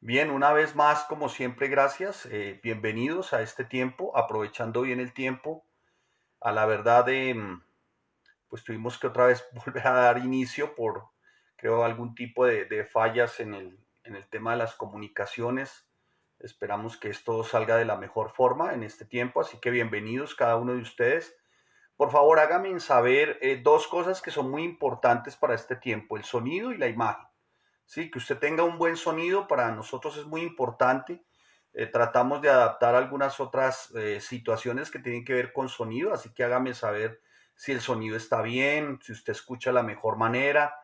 Bien, una vez más, como siempre, gracias. Bienvenidos a este tiempo, aprovechando bien el tiempo. A la verdad, pues tuvimos que otra vez volver a dar inicio por, creo, algún tipo de fallas en el tema de las comunicaciones. Esperamos que esto salga de la mejor forma en este tiempo, así que bienvenidos cada uno de ustedes. Por favor, háganme saber dos cosas que son muy importantes para este tiempo, el sonido y la imagen. Sí, que usted tenga un buen sonido para nosotros es muy importante. Tratamos de adaptar algunas otras situaciones que tienen que ver con sonido, así que hágame saber si el sonido está bien, si usted escucha de la mejor manera.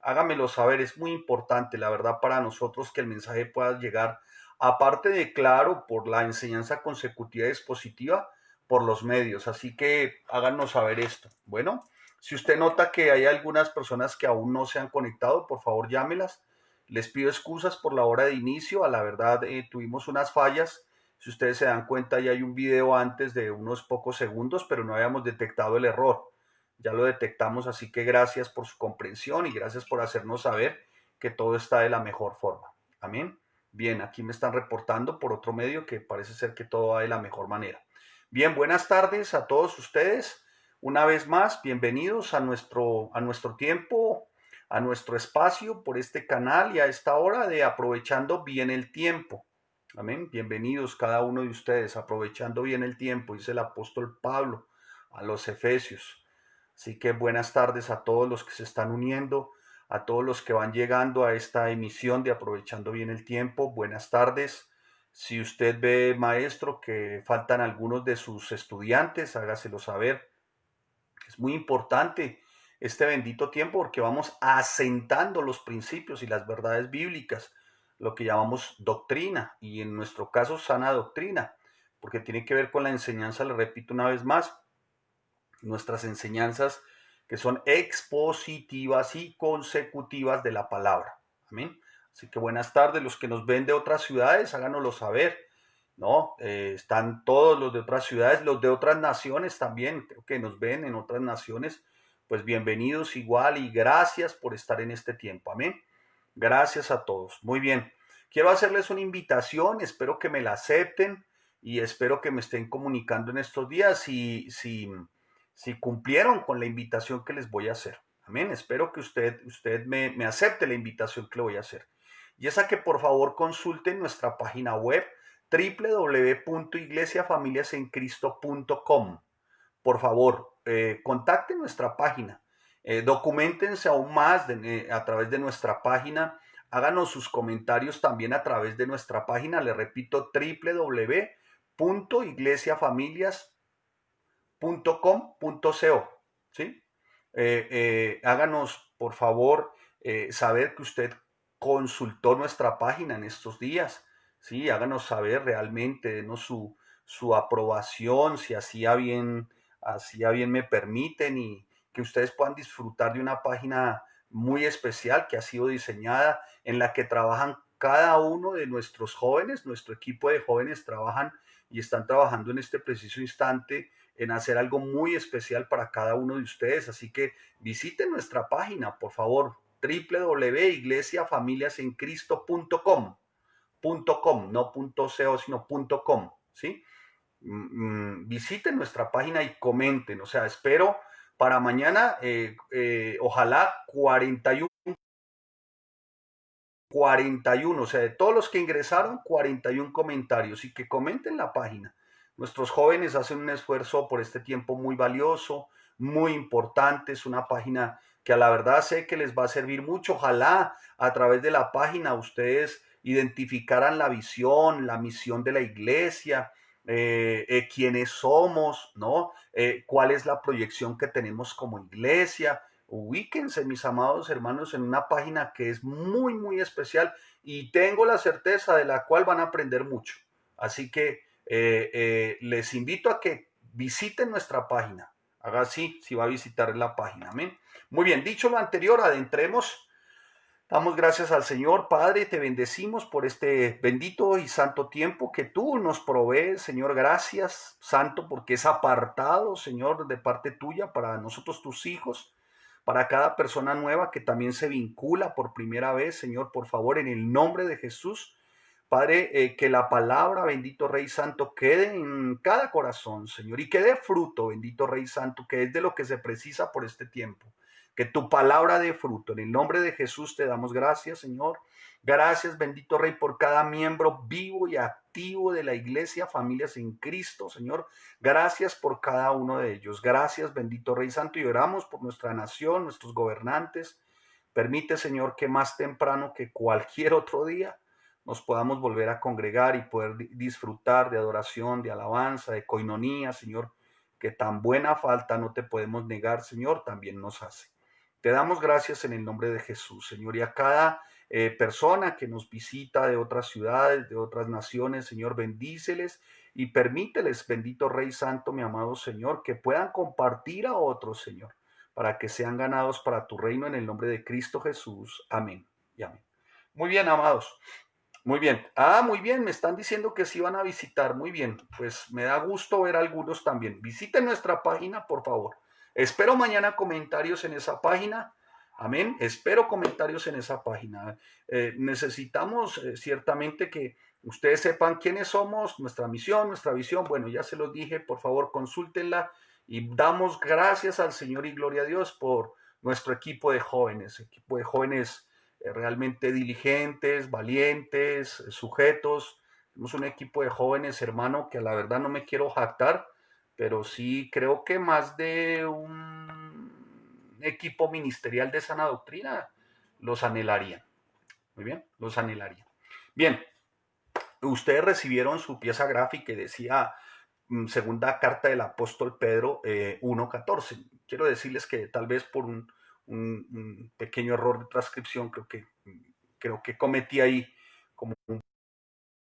Hágamelo saber, es muy importante, la verdad, para nosotros que el mensaje pueda llegar, aparte de claro, por la enseñanza consecutiva y expositiva, por los medios. Así que háganos saber esto. Bueno, si usted nota que hay algunas personas que aún no se han conectado, por favor llámelas. Les pido excusas por la hora de inicio. A la verdad, tuvimos unas fallas. Si ustedes se dan cuenta, ya hay un video antes de unos pocos segundos, pero no habíamos detectado el error. Ya lo detectamos, así que gracias por su comprensión y gracias por hacernos saber que todo está de la mejor forma. Amén. Bien, aquí me están reportando por otro medio que parece ser que todo va de la mejor manera. Bien, buenas tardes a todos ustedes. Una vez más, bienvenidos a nuestro tiempo, a nuestro espacio por este canal y a esta hora de aprovechando bien el tiempo. Amén. Bienvenidos cada uno de ustedes, aprovechando bien el tiempo, dice el apóstol Pablo a los Efesios. Así que buenas tardes a todos los que se están uniendo, a todos los que van llegando a esta emisión de Aprovechando bien el tiempo. Buenas tardes. Si usted ve, maestro, que faltan algunos de sus estudiantes, hágaselo saber. Es muy importante este bendito tiempo porque vamos asentando los principios y las verdades bíblicas, lo que llamamos doctrina y en nuestro caso sana doctrina, porque tiene que ver con la enseñanza, le repito una vez más, nuestras enseñanzas que son expositivas y consecutivas de la palabra. Amén. Así que buenas tardes, los que nos ven de otras ciudades, háganoslo saber. ¿No? Están todos los de otras ciudades, los de otras naciones también, creo que nos ven en otras naciones, pues bienvenidos igual y gracias por estar en este tiempo, amén. Gracias a todos. Muy bien, quiero hacerles una invitación, espero que me la acepten y espero que me estén comunicando en estos días si cumplieron con la invitación que les voy a hacer. Amén, espero que usted me acepte la invitación que le voy a hacer. Y es a que por favor consulten nuestra página web www.iglesiafamiliasencristo.com. Por favor, contacten nuestra página, documentense aún más a través de nuestra página, háganos sus comentarios también a través de nuestra página, le repito, www.iglesiafamilias.com.co, ¿sí? Háganos, por favor, saber que usted consultó nuestra página en estos días, ¿sí? Háganos saber realmente, denos su aprobación, si hacía bien me permiten y que ustedes puedan disfrutar de una página muy especial que ha sido diseñada en la que trabajan cada uno de nuestros jóvenes, nuestro equipo de jóvenes trabajan y están trabajando en este preciso instante en hacer algo muy especial para cada uno de ustedes. Así que visiten nuestra página, por favor, www.iglesiafamiliasencristo.com, no .co, sino .com, ¿sí? Visiten nuestra página y comenten, o sea, espero para mañana, ojalá 41, o sea, de todos los que ingresaron, 41 comentarios y que comenten la página. Nuestros jóvenes hacen un esfuerzo por este tiempo muy valioso, muy importante, es una página que a la verdad sé que les va a servir mucho. Ojalá a través de la página ustedes identificaran la visión, la misión de la iglesia, quiénes somos, ¿no? Cuál es la proyección que tenemos como iglesia. Ubíquense, mis amados hermanos, en una página que es muy, muy especial y tengo la certeza de la cual van a aprender mucho. Así que les invito a que visiten nuestra página. Haga así, si va a visitar la página. Amén. Muy bien, dicho lo anterior, adentremos. Damos gracias al Señor, Padre, te bendecimos por este bendito y santo tiempo que tú nos provees, Señor. Gracias, Santo, porque es apartado, Señor, de parte tuya para nosotros, tus hijos, para cada persona nueva que también se vincula por primera vez, Señor, por favor, en el nombre de Jesús. Padre, que la palabra, bendito Rey Santo, quede en cada corazón, Señor, y que dé fruto, bendito Rey Santo, que es de lo que se precisa por este tiempo. Que tu palabra dé fruto. En el nombre de Jesús te damos gracias, Señor. Gracias, bendito Rey, por cada miembro vivo y activo de la iglesia, familias en Cristo, Señor. Gracias por cada uno de ellos. Gracias, bendito Rey Santo, y oramos por nuestra nación, nuestros gobernantes. Permite, Señor, que más temprano que cualquier otro día nos podamos volver a congregar y poder disfrutar de adoración, de alabanza, de coinonía, Señor, que tan buena falta no te podemos negar, Señor, también nos hace. Te damos gracias en el nombre de Jesús, Señor, y a cada persona que nos visita de otras ciudades, de otras naciones, Señor, bendíceles y permíteles, bendito Rey Santo, mi amado Señor, que puedan compartir a otros, Señor, para que sean ganados para tu reino en el nombre de Cristo Jesús. Amén y amén. Muy bien, amados. Muy bien. Muy bien, me están diciendo que sí van a visitar. Muy bien, pues me da gusto ver a algunos también. Visiten nuestra página, por favor. Espero mañana comentarios en esa página. Amén. Espero comentarios en esa página. Necesitamos ciertamente que ustedes sepan quiénes somos, nuestra misión, nuestra visión. Bueno, ya se los dije, por favor, consúltenla y damos gracias al Señor y gloria a Dios por nuestro equipo de jóvenes, realmente diligentes, valientes, sujetos. Somos un equipo de jóvenes, hermano, que a la verdad no me quiero jactar, pero sí creo que más de un equipo ministerial de sana doctrina los anhelaría. Muy bien, los anhelaría. Bien, ustedes recibieron su pieza gráfica y decía segunda carta del apóstol Pedro 1:14. Quiero decirles que tal vez por un pequeño error de transcripción creo que cometí ahí como un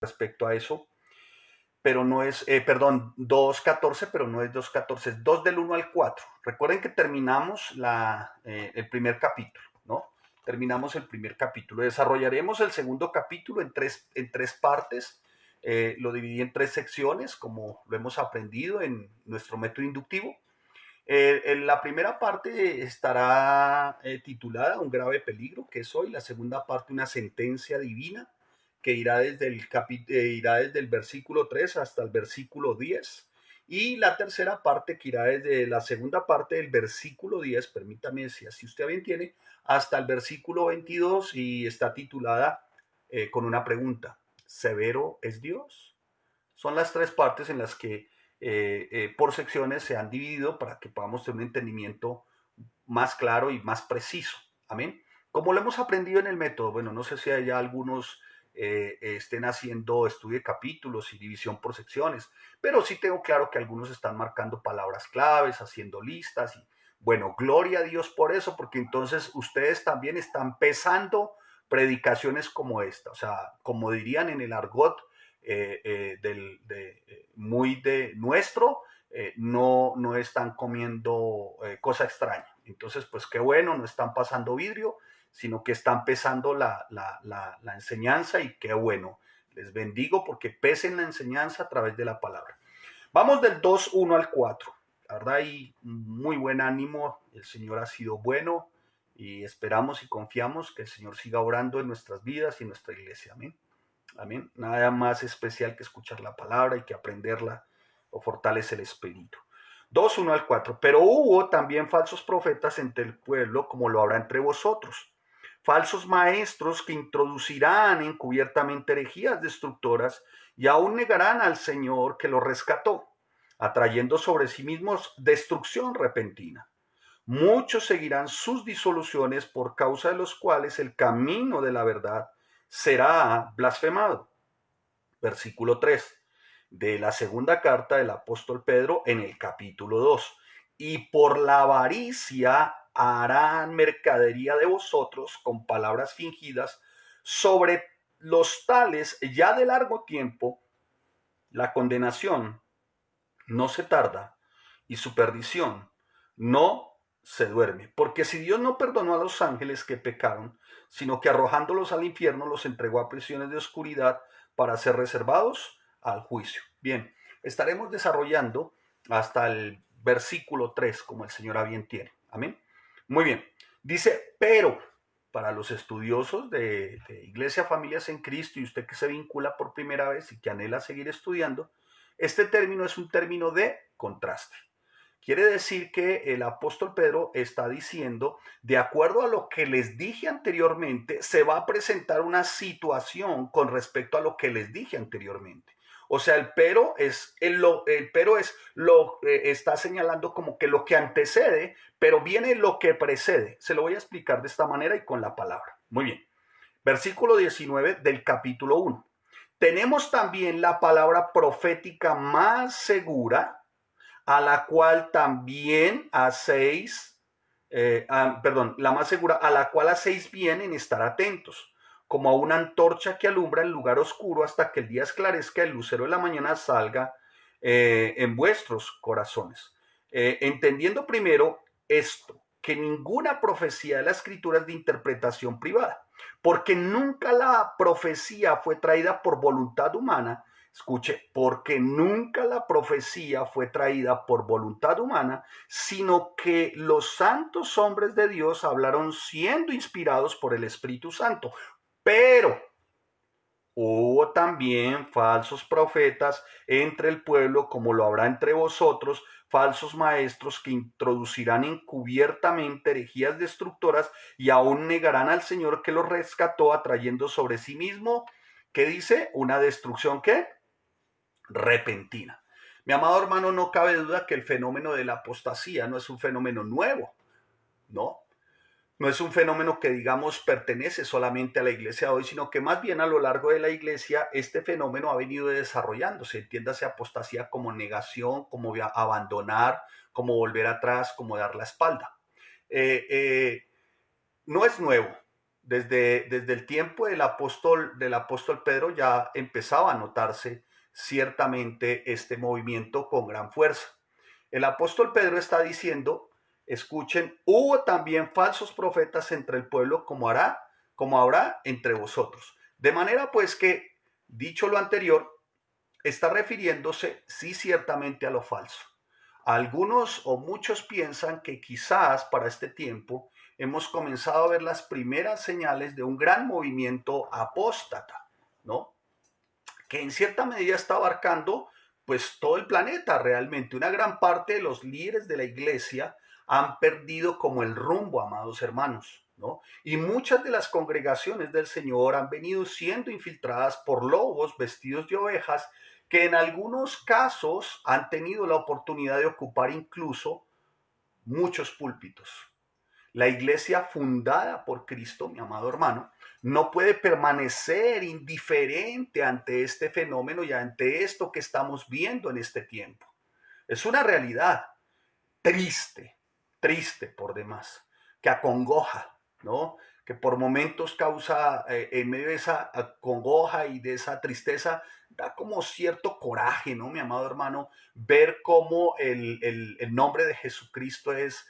respecto a eso, pero no es, perdón, 2:14, pero no es 2:14, es 2 del 1 al 4. Recuerden que terminamos el primer capítulo, ¿no? Terminamos el primer capítulo. Desarrollaremos el segundo capítulo en tres partes. Lo dividí en tres secciones, como lo hemos aprendido en nuestro método inductivo. En la primera parte estará titulada Un grave peligro, que es hoy. La segunda parte, una sentencia divina, que irá desde el versículo 3 hasta el versículo 10. Y la tercera parte, que irá desde la segunda parte del versículo 10, permítame si así usted bien tiene, hasta el versículo 22 y está titulada con una pregunta. ¿Severo es Dios? Son las tres partes en las que por secciones se han dividido para que podamos tener un entendimiento más claro y más preciso. Amén. Como lo hemos aprendido en el método, bueno, no sé si ya algunos estén haciendo estudio de capítulos y división por secciones, pero sí tengo claro que algunos están marcando palabras claves, haciendo listas y bueno, gloria a Dios por eso, porque entonces ustedes también están pesando predicaciones como esta, o sea, como dirían en el argot muy de nuestro, no están comiendo cosa extraña. Entonces, pues qué bueno, no están pasando vidrio, sino que están pesando la enseñanza y qué bueno. Les bendigo porque pesen la enseñanza a través de la palabra. Vamos del 2:1 al 4. La verdad, hay muy buen ánimo. El Señor ha sido bueno y esperamos y confiamos que el Señor siga orando en nuestras vidas y en nuestra iglesia. Amén. Amén. Nada más especial que escuchar la palabra y que aprenderla o fortalece el espíritu. 2:1 al 4. Pero hubo también falsos profetas entre el pueblo, como lo habrá entre vosotros. Falsos maestros que introducirán encubiertamente herejías destructoras y aún negarán al Señor que los rescató, atrayendo sobre sí mismos destrucción repentina. Muchos seguirán sus disoluciones por causa de los cuales el camino de la verdad será blasfemado. Versículo 3 de la segunda carta del apóstol Pedro en el capítulo 2. Y por la avaricia harán mercadería de vosotros con palabras fingidas, sobre los tales ya de largo tiempo la condenación no se tarda y su perdición no se duerme. Porque si Dios no perdonó a los ángeles que pecaron, sino que arrojándolos al infierno los entregó a prisiones de oscuridad para ser reservados al juicio. Bien, estaremos desarrollando hasta el versículo 3, como el Señor a bien tiene. Amén. Muy bien. Dice, pero para los estudiosos de Iglesia, Familias en Cristo y usted que se vincula por primera vez y que anhela seguir estudiando, este término es un término de contraste. Quiere decir que el apóstol Pedro está diciendo, de acuerdo a lo que les dije anteriormente, se va a presentar una situación con respecto a lo que les dije anteriormente. O sea, está señalando como que lo que antecede, pero viene lo que precede. Se lo voy a explicar de esta manera y con la palabra. Muy bien. Versículo 19 del capítulo 1. Tenemos también la palabra profética más segura, a la cual también hacéis, la más segura, a la cual hacéis bien en estar atentos, como a una antorcha que alumbra el lugar oscuro hasta que el día esclarezca, el lucero de la mañana salga en vuestros corazones. Entendiendo primero esto, que ninguna profecía de la escritura es de interpretación privada, porque nunca la profecía fue traída por voluntad humana. Escuche, porque nunca la profecía fue traída por voluntad humana, sino que los santos hombres de Dios hablaron siendo inspirados por el Espíritu Santo. Pero hubo también falsos profetas entre el pueblo, como lo habrá entre vosotros, falsos maestros que introducirán encubiertamente herejías destructoras y aún negarán al Señor que los rescató, atrayendo sobre sí mismo, ¿qué dice? Una destrucción, ¿qué? Repentina. Mi amado hermano, no cabe duda que el fenómeno de la apostasía no es un fenómeno nuevo, ¿no? No es un fenómeno que, digamos, pertenece solamente a la iglesia de hoy, sino que más bien a lo largo de la iglesia este fenómeno ha venido desarrollándose. Entiéndase apostasía como negación, como abandonar, como volver atrás, como dar la espalda. No es nuevo. Desde el tiempo del apóstol Pedro ya empezaba a notarse ciertamente este movimiento con gran fuerza. El apóstol Pedro está diciendo, escuchen, hubo también falsos profetas entre el pueblo como habrá entre vosotros. De manera pues que, dicho lo anterior, está refiriéndose sí ciertamente a lo falso. Algunos o muchos piensan que quizás para este tiempo hemos comenzado a ver las primeras señales de un gran movimiento apóstata, ¿no? Que en cierta medida está abarcando pues todo el planeta realmente. Una gran parte de los líderes de la iglesia han perdido como el rumbo, amados hermanos, ¿no? Y muchas de las congregaciones del Señor han venido siendo infiltradas por lobos vestidos de ovejas que en algunos casos han tenido la oportunidad de ocupar incluso muchos púlpitos. La iglesia fundada por Cristo, mi amado hermano, no puede permanecer indiferente ante este fenómeno y ante esto que estamos viendo en este tiempo. Es una realidad triste, triste por demás, que acongoja, ¿no? Que por momentos causa, en medio de esa congoja y de esa tristeza, da como cierto coraje, ¿no, mi amado hermano? Ver cómo el nombre de Jesucristo es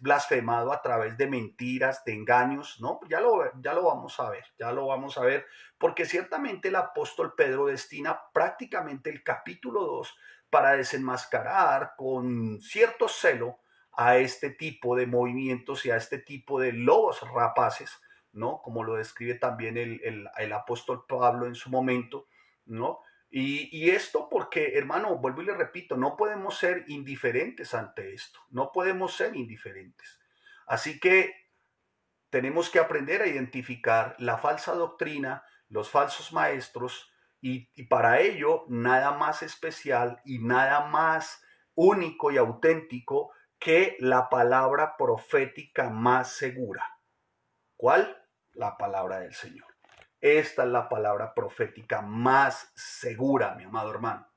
blasfemado a través de mentiras, de engaños, ¿no? Ya lo vamos a ver, ya lo vamos a ver, porque ciertamente el apóstol Pedro destina prácticamente el capítulo 2 para desenmascarar con cierto celo a este tipo de movimientos y a este tipo de lobos rapaces, ¿no? Como lo describe también el apóstol Pablo en su momento, ¿no? Y esto porque, hermano, vuelvo y le repito, no podemos ser indiferentes ante esto, no podemos ser indiferentes. Así que tenemos que aprender a identificar la falsa doctrina, los falsos maestros, y para ello nada más especial y nada más único y auténtico que la palabra profética más segura. ¿Cuál? La palabra del Señor. Esta es la palabra profética más segura, mi amado hermano.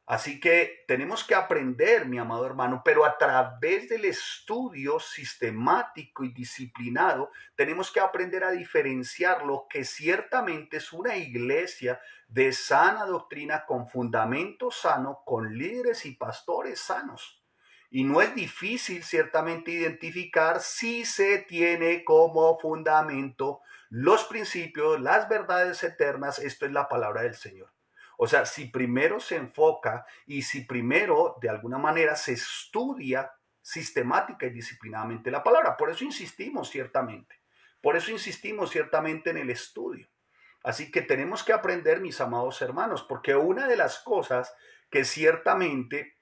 Así que tenemos que aprender, mi amado hermano, pero a través del estudio sistemático y disciplinado, tenemos que aprender a diferenciar lo que ciertamente es una iglesia de sana doctrina con fundamento sano, con líderes y pastores sanos. Y no es difícil ciertamente identificar si se tiene como fundamento los principios, las verdades eternas. Esto es la palabra del Señor. O sea, si primero se enfoca y si primero de alguna manera se estudia sistemática y disciplinadamente la palabra. Por eso insistimos ciertamente. Por eso insistimos ciertamente en el estudio. Así que tenemos que aprender, mis amados hermanos, porque una de las cosas que ciertamente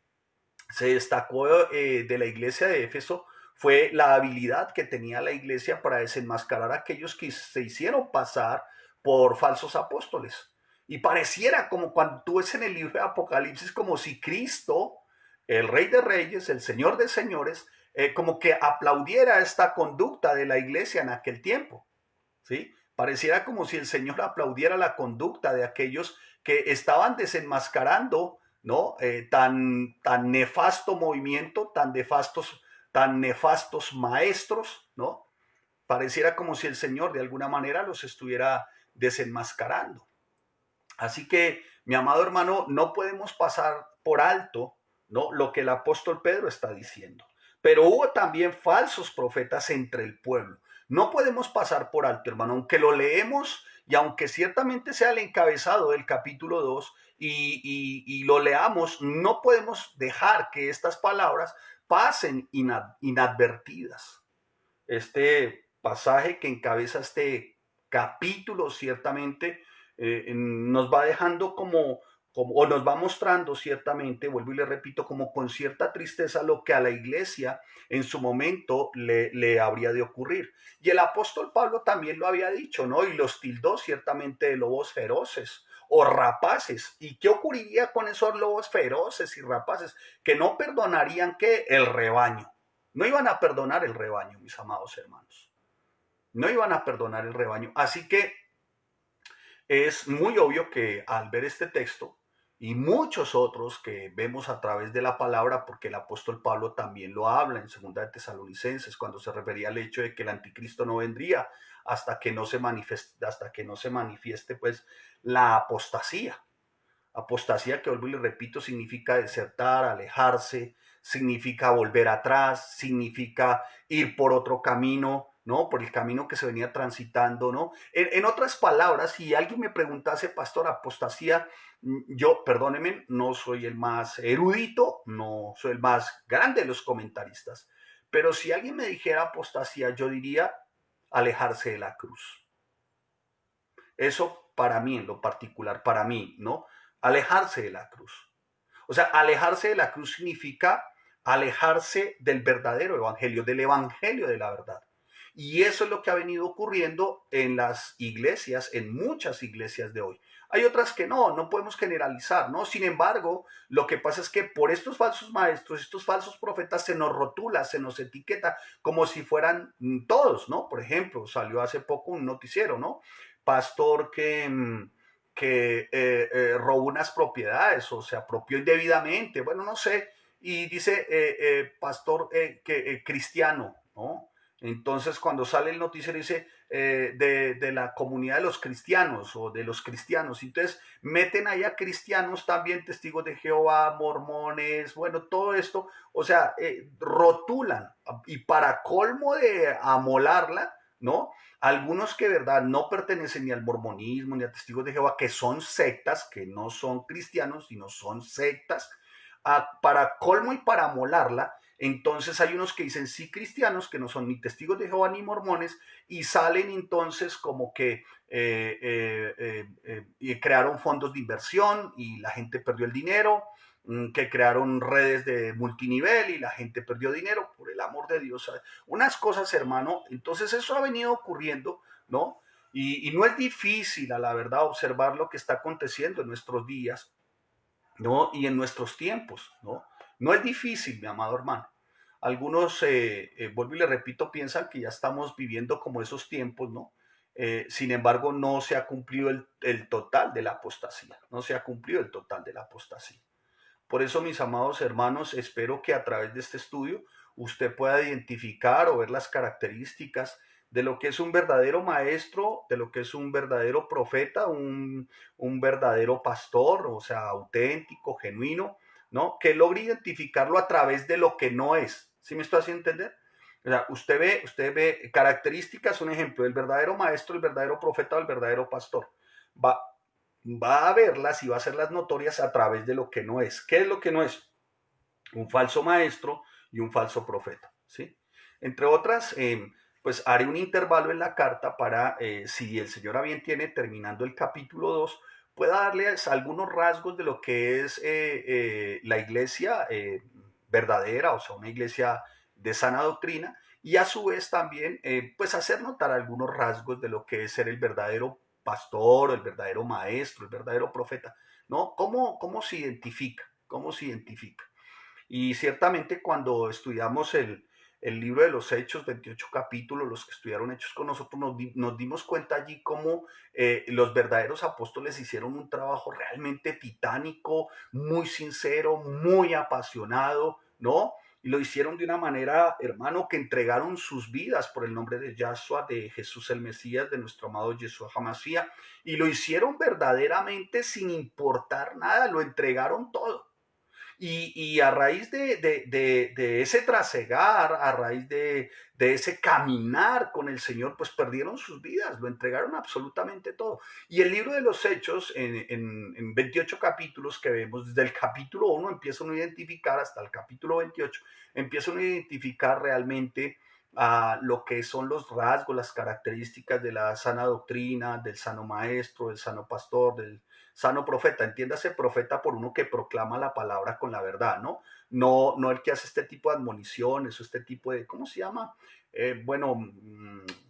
se destacó de la iglesia de Éfeso fue la habilidad que tenía la iglesia para desenmascarar a aquellos que se hicieron pasar por falsos apóstoles. Y pareciera como cuando tú ves en el libro de Apocalipsis como si Cristo, el Rey de Reyes, el Señor de Señores, como que aplaudiera esta conducta de la iglesia en aquel tiempo. ¿Sí? Pareciera como si el Señor aplaudiera la conducta de aquellos que estaban desenmascarando, ¿no? Tan nefasto movimiento, tan nefastos maestros, ¿no? Pareciera como si el Señor de alguna manera los estuviera desenmascarando. Así que, mi amado hermano, no podemos pasar por alto, ¿no?, lo que el apóstol Pedro está diciendo. Pero hubo también falsos profetas entre el pueblo. No podemos pasar por alto, hermano, aunque lo leemos y aunque ciertamente sea el encabezado del capítulo 2 y lo leamos, no podemos dejar que estas palabras pasen inadvertidas. Este pasaje que encabeza este capítulo ciertamente nos va dejando o nos va mostrando ciertamente, vuelvo y le repito, como con cierta tristeza lo que a la iglesia en su momento le habría de ocurrir. Y el apóstol Pablo también lo había dicho, ¿no? Y los tildó ciertamente de lobos feroces o rapaces. ¿Y qué ocurriría con esos lobos feroces y rapaces? Que no perdonarían que el rebaño. No iban a perdonar el rebaño, mis amados hermanos. No iban a perdonar el rebaño. Así que es muy obvio que al ver este texto y muchos otros que vemos a través de la palabra, porque el apóstol Pablo también lo habla en Segunda de Tesalonicenses, cuando se refería al hecho de que el anticristo no vendría hasta que no se manifieste pues la apostasía. Apostasía, que vuelvo y le repito, significa desertar, alejarse, significa volver atrás, significa ir por otro camino, ¿no? Por el camino que se venía transitando, ¿no? En otras palabras, si alguien me preguntase, pastor, apostasía, yo, perdóneme, no soy el más erudito, no soy el más grande de los comentaristas, pero si alguien me dijera apostasía, yo diría alejarse de la cruz. Eso para mí, en lo particular, para mí, ¿no? Alejarse de la cruz. O sea, alejarse de la cruz significa alejarse del verdadero evangelio, del evangelio de la verdad. Y eso es lo que ha venido ocurriendo en las iglesias, en muchas iglesias de hoy. Hay otras que no podemos generalizar, ¿no? Sin embargo, lo que pasa es que por estos falsos maestros, estos falsos profetas, se nos rotula, se nos etiqueta como si fueran todos, ¿no? Por ejemplo, salió hace poco un noticiero, ¿no? Pastor que robó unas propiedades o se apropió indebidamente, bueno, no sé, y dice pastor cristiano, ¿no? Entonces, cuando sale el noticiero dice de la comunidad de los cristianos o de los cristianos, entonces meten ahí a cristianos también, testigos de Jehová, mormones, bueno, todo esto, o sea, rotulan, y para colmo de amolarla, ¿no? Algunos que, verdad, no pertenecen ni al mormonismo ni a testigos de Jehová, que son sectas, que no son cristianos, sino son sectas, para colmo y para molarla. Entonces hay unos que dicen sí cristianos, que no son ni testigos de Jehová ni mormones, y salen entonces como que crearon fondos de inversión y la gente perdió el dinero, que crearon redes de multinivel y la gente perdió dinero, por el amor de Dios. Unas cosas, hermano. Entonces eso ha venido ocurriendo, ¿no? Y no es difícil, a la verdad, observar lo que está aconteciendo en nuestros días, ¿no? Y en nuestros tiempos, ¿no? No es difícil, mi amado hermano. Algunos, vuelvo y le repito, piensan que ya estamos viviendo como esos tiempos, ¿no? Sin embargo, no se ha cumplido el total de la apostasía, no se ha cumplido el total de la apostasía. Por eso, mis amados hermanos, espero que a través de este estudio usted pueda identificar o ver las características de lo que es un verdadero maestro, de lo que es un verdadero profeta, un verdadero pastor, o sea, auténtico, genuino, ¿no? Que logre identificarlo a través de lo que no es. ¿Sí me estoy haciendo entender? O sea, usted ve características, un ejemplo, del verdadero maestro, el verdadero profeta o el verdadero pastor. Va, va a verlas y va a hacerlas notorias a través de lo que no es. ¿Qué es lo que no es? Un falso maestro y un falso profeta, ¿sí? Entre otras, pues haré un intervalo en la carta para, si el Señor a bien tiene, terminando el capítulo 2, pueda darles algunos rasgos de lo que es la iglesia verdadera, o sea, una iglesia de sana doctrina, y a su vez también, pues hacer notar algunos rasgos de lo que es ser el verdadero pastor, el verdadero maestro, el verdadero profeta, ¿no? ¿Cómo se identifica? ¿Cómo se identifica? Y ciertamente cuando estudiamos el libro de los Hechos, 28 capítulos, los que estudiaron Hechos con nosotros, nos dimos cuenta allí cómo los verdaderos apóstoles hicieron un trabajo realmente titánico, muy sincero, muy apasionado, ¿no? Y lo hicieron de una manera, hermano, que entregaron sus vidas por el nombre de Yahshua, de Jesús el Mesías, de nuestro amado Yeshua Hamashiach, y lo hicieron verdaderamente sin importar nada, lo entregaron todo. Y a raíz de ese trasegar, a raíz de ese caminar con el Señor, pues perdieron sus vidas, lo entregaron absolutamente todo. Y el libro de los Hechos, en 28 capítulos que vemos, desde el capítulo 1 empieza uno a identificar hasta el capítulo 28, empieza uno a identificar realmente lo que son los rasgos, las características de la sana doctrina, del sano maestro, del sano pastor, del sano profeta. Entiéndase profeta por uno que proclama la palabra con la verdad, ¿no? No el que hace este tipo de admoniciones o este tipo de, ¿cómo se llama? Bueno,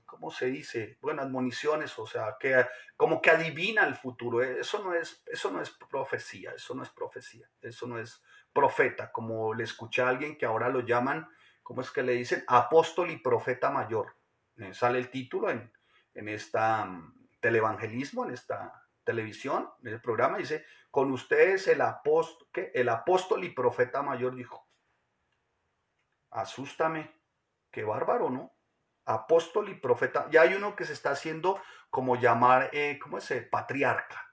¿cómo se dice? Bueno, admoniciones, o sea, que como que adivina el futuro. Eso no es profecía, eso no es profecía, eso no es profeta, como le escuché a alguien que ahora lo llaman, ¿cómo es que le dicen? Apóstol y profeta mayor. Sale el título en esta televangelismo, en esta televisión, en el programa, dice, con ustedes el apóstol y profeta mayor, dijo, asústame, qué bárbaro, ¿no? Apóstol y profeta, ya hay uno que se está haciendo como llamar, ¿cómo es? Patriarca.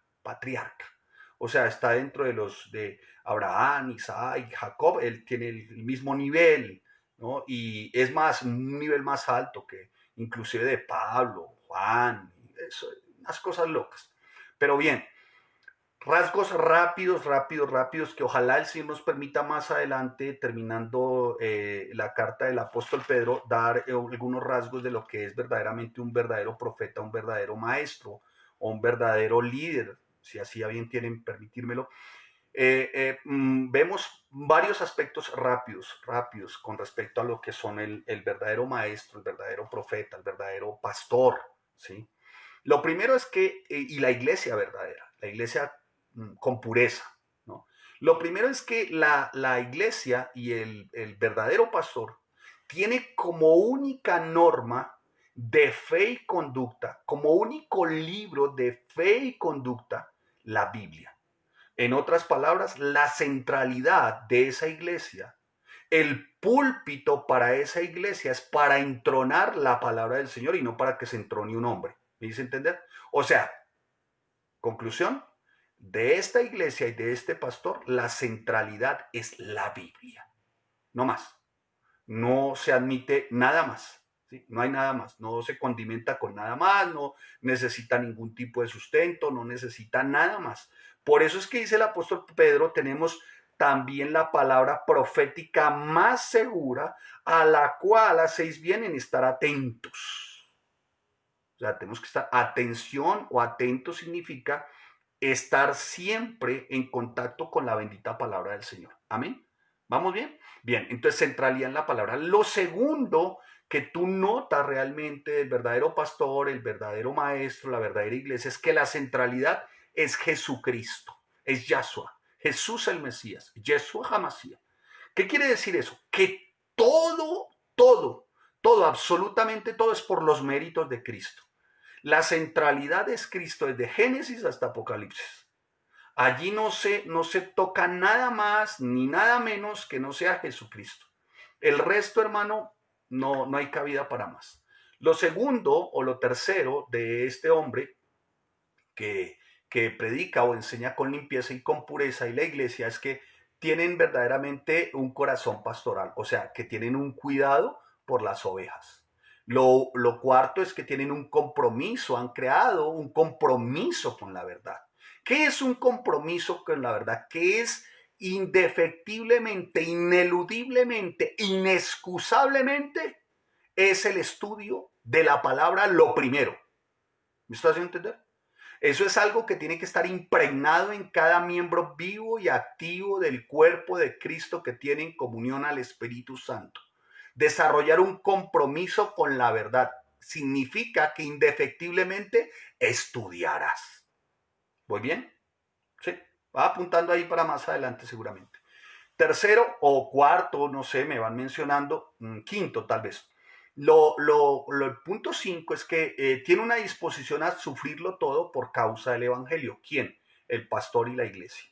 O sea, está dentro de los de Abraham, Isaac, Jacob, él tiene el mismo nivel, ¿no? Y es más, un nivel más alto que inclusive de Pablo, Juan, eso, unas cosas locas. Pero bien, rasgos rápidos, que ojalá el Señor nos permita más adelante, terminando la carta del apóstol Pedro, dar algunos rasgos de lo que es verdaderamente un verdadero profeta, un verdadero maestro o un verdadero líder, si así a bien tienen permitírmelo. Vemos varios aspectos rápidos con respecto a lo que son el verdadero maestro, el verdadero profeta, el verdadero pastor, ¿sí? Lo primero es que, y la iglesia verdadera, la iglesia con pureza, ¿no? Lo primero es que la iglesia y el verdadero pastor tiene como única norma de fe y conducta, como único libro de fe y conducta, la Biblia. En otras palabras, la centralidad de esa iglesia, el púlpito para esa iglesia es para entronar la palabra del Señor y no para que se entrone un hombre. ¿Me dice entender? O sea, conclusión, de esta iglesia y de este pastor, la centralidad es la Biblia. No más. No se admite nada más. ¿Sí? No hay nada más. No se condimenta con nada más. No necesita ningún tipo de sustento. No necesita nada más. Por eso es que dice el apóstol Pedro, tenemos también la palabra profética más segura a la cual hacéis bien en estar atentos. O sea, tenemos que estar atención o atento significa estar siempre en contacto con la bendita palabra del Señor. Amén. ¿Vamos bien? Bien, entonces centralidad en la palabra. Lo segundo que tú notas realmente del verdadero pastor, el verdadero maestro, la verdadera iglesia, es que la centralidad es Jesucristo, es Yahshua, Jesús el Mesías, Yeshua Hamashiach. ¿Qué quiere decir eso? Que todo, absolutamente todo es por los méritos de Cristo. La centralidad es Cristo desde Génesis hasta Apocalipsis. Allí no se toca nada más ni nada menos que no sea Jesucristo. El resto, hermano, no hay cabida para más. Lo segundo o lo tercero de este hombre que, que predica o enseña con limpieza y con pureza y la iglesia es que tienen verdaderamente un corazón pastoral, o sea, que tienen un cuidado por las ovejas. Lo cuarto es que tienen un compromiso, han creado un compromiso con la verdad. ¿Qué es un compromiso con la verdad? ¿Qué es indefectiblemente, ineludiblemente, inexcusablemente? Es el estudio de la palabra lo primero. ¿Me estás haciendo entender? Eso es algo que tiene que estar impregnado en cada miembro vivo y activo del cuerpo de Cristo que tiene en comunión al Espíritu Santo. Desarrollar un compromiso con la verdad significa que indefectiblemente estudiarás. ¿Voy bien? Sí. Va apuntando ahí para más adelante seguramente. Tercero o cuarto, no sé, me van mencionando, quinto tal vez. El punto 5 es que tiene una disposición a sufrirlo todo por causa del Evangelio. ¿Quién? El pastor y la iglesia.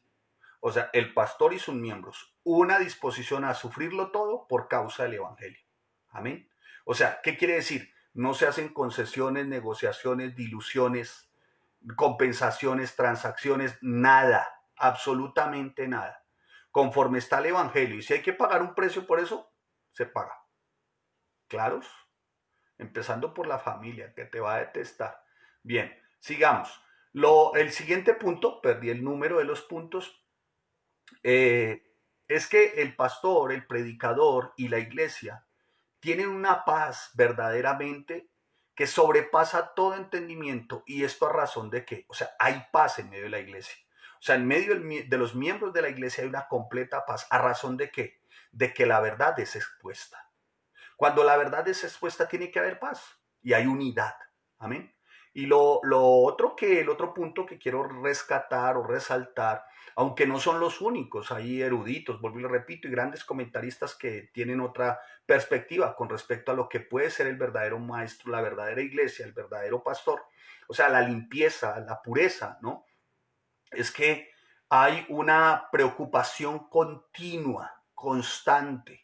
O sea, el pastor y sus miembros. Una disposición a sufrirlo todo por causa del Evangelio. Amén. O sea, ¿qué quiere decir? No se hacen concesiones, negociaciones, diluciones, compensaciones, transacciones, nada, absolutamente nada. Conforme está el Evangelio. Y si hay que pagar un precio por eso, se paga. ¿Claros? Empezando por la familia, que te va a detestar. Bien, sigamos. El siguiente punto, perdí el número de los puntos, es que el pastor, el predicador y la iglesia tienen una paz verdaderamente que sobrepasa todo entendimiento. ¿Y esto a razón de qué? O sea, hay paz en medio de la iglesia. O sea, en medio de los miembros de la iglesia hay una completa paz. ¿A razón de qué? De que la verdad es expuesta. Cuando la verdad es expuesta tiene que haber paz y hay unidad. Amén. Y el otro punto que quiero rescatar o resaltar, aunque no son los únicos, hay eruditos, vuelvo y lo repito, y grandes comentaristas que tienen otra perspectiva con respecto a lo que puede ser el verdadero maestro, la verdadera iglesia, el verdadero pastor, o sea, la limpieza, la pureza, ¿no? Es que hay una preocupación continua, constante.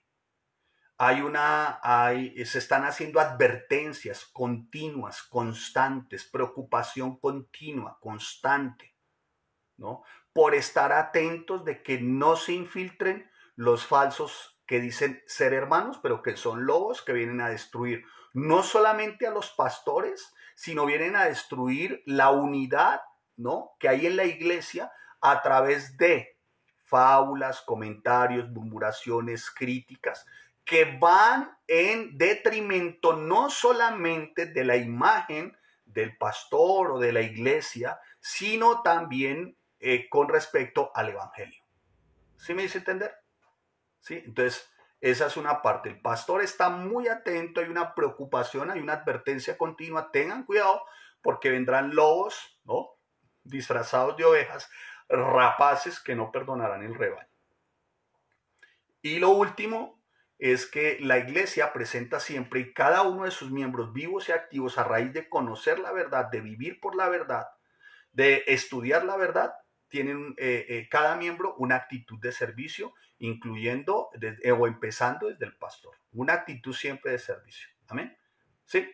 Se están haciendo advertencias continuas, constantes, preocupación continua, constante, ¿no? Por estar atentos de que no se infiltren los falsos que dicen ser hermanos, pero que son lobos que vienen a destruir no solamente a los pastores, sino vienen a destruir la unidad, ¿no?, que hay en la iglesia a través de fábulas, comentarios, murmuraciones, críticas, que van en detrimento no solamente de la imagen del pastor o de la iglesia, sino también con respecto al evangelio. ¿Sí me dice entender? ¿Sí? Entonces, esa es una parte. El pastor está muy atento, hay una preocupación, hay una advertencia continua. Tengan cuidado porque vendrán lobos, ¿no?, disfrazados de ovejas, rapaces que no perdonarán el rebaño. Y lo último es que la iglesia presenta siempre y cada uno de sus miembros vivos y activos a raíz de conocer la verdad, de vivir por la verdad, de estudiar la verdad, tienen cada miembro una actitud de servicio, incluyendo o empezando desde el pastor. Una actitud siempre de servicio. Amén. ¿Sí?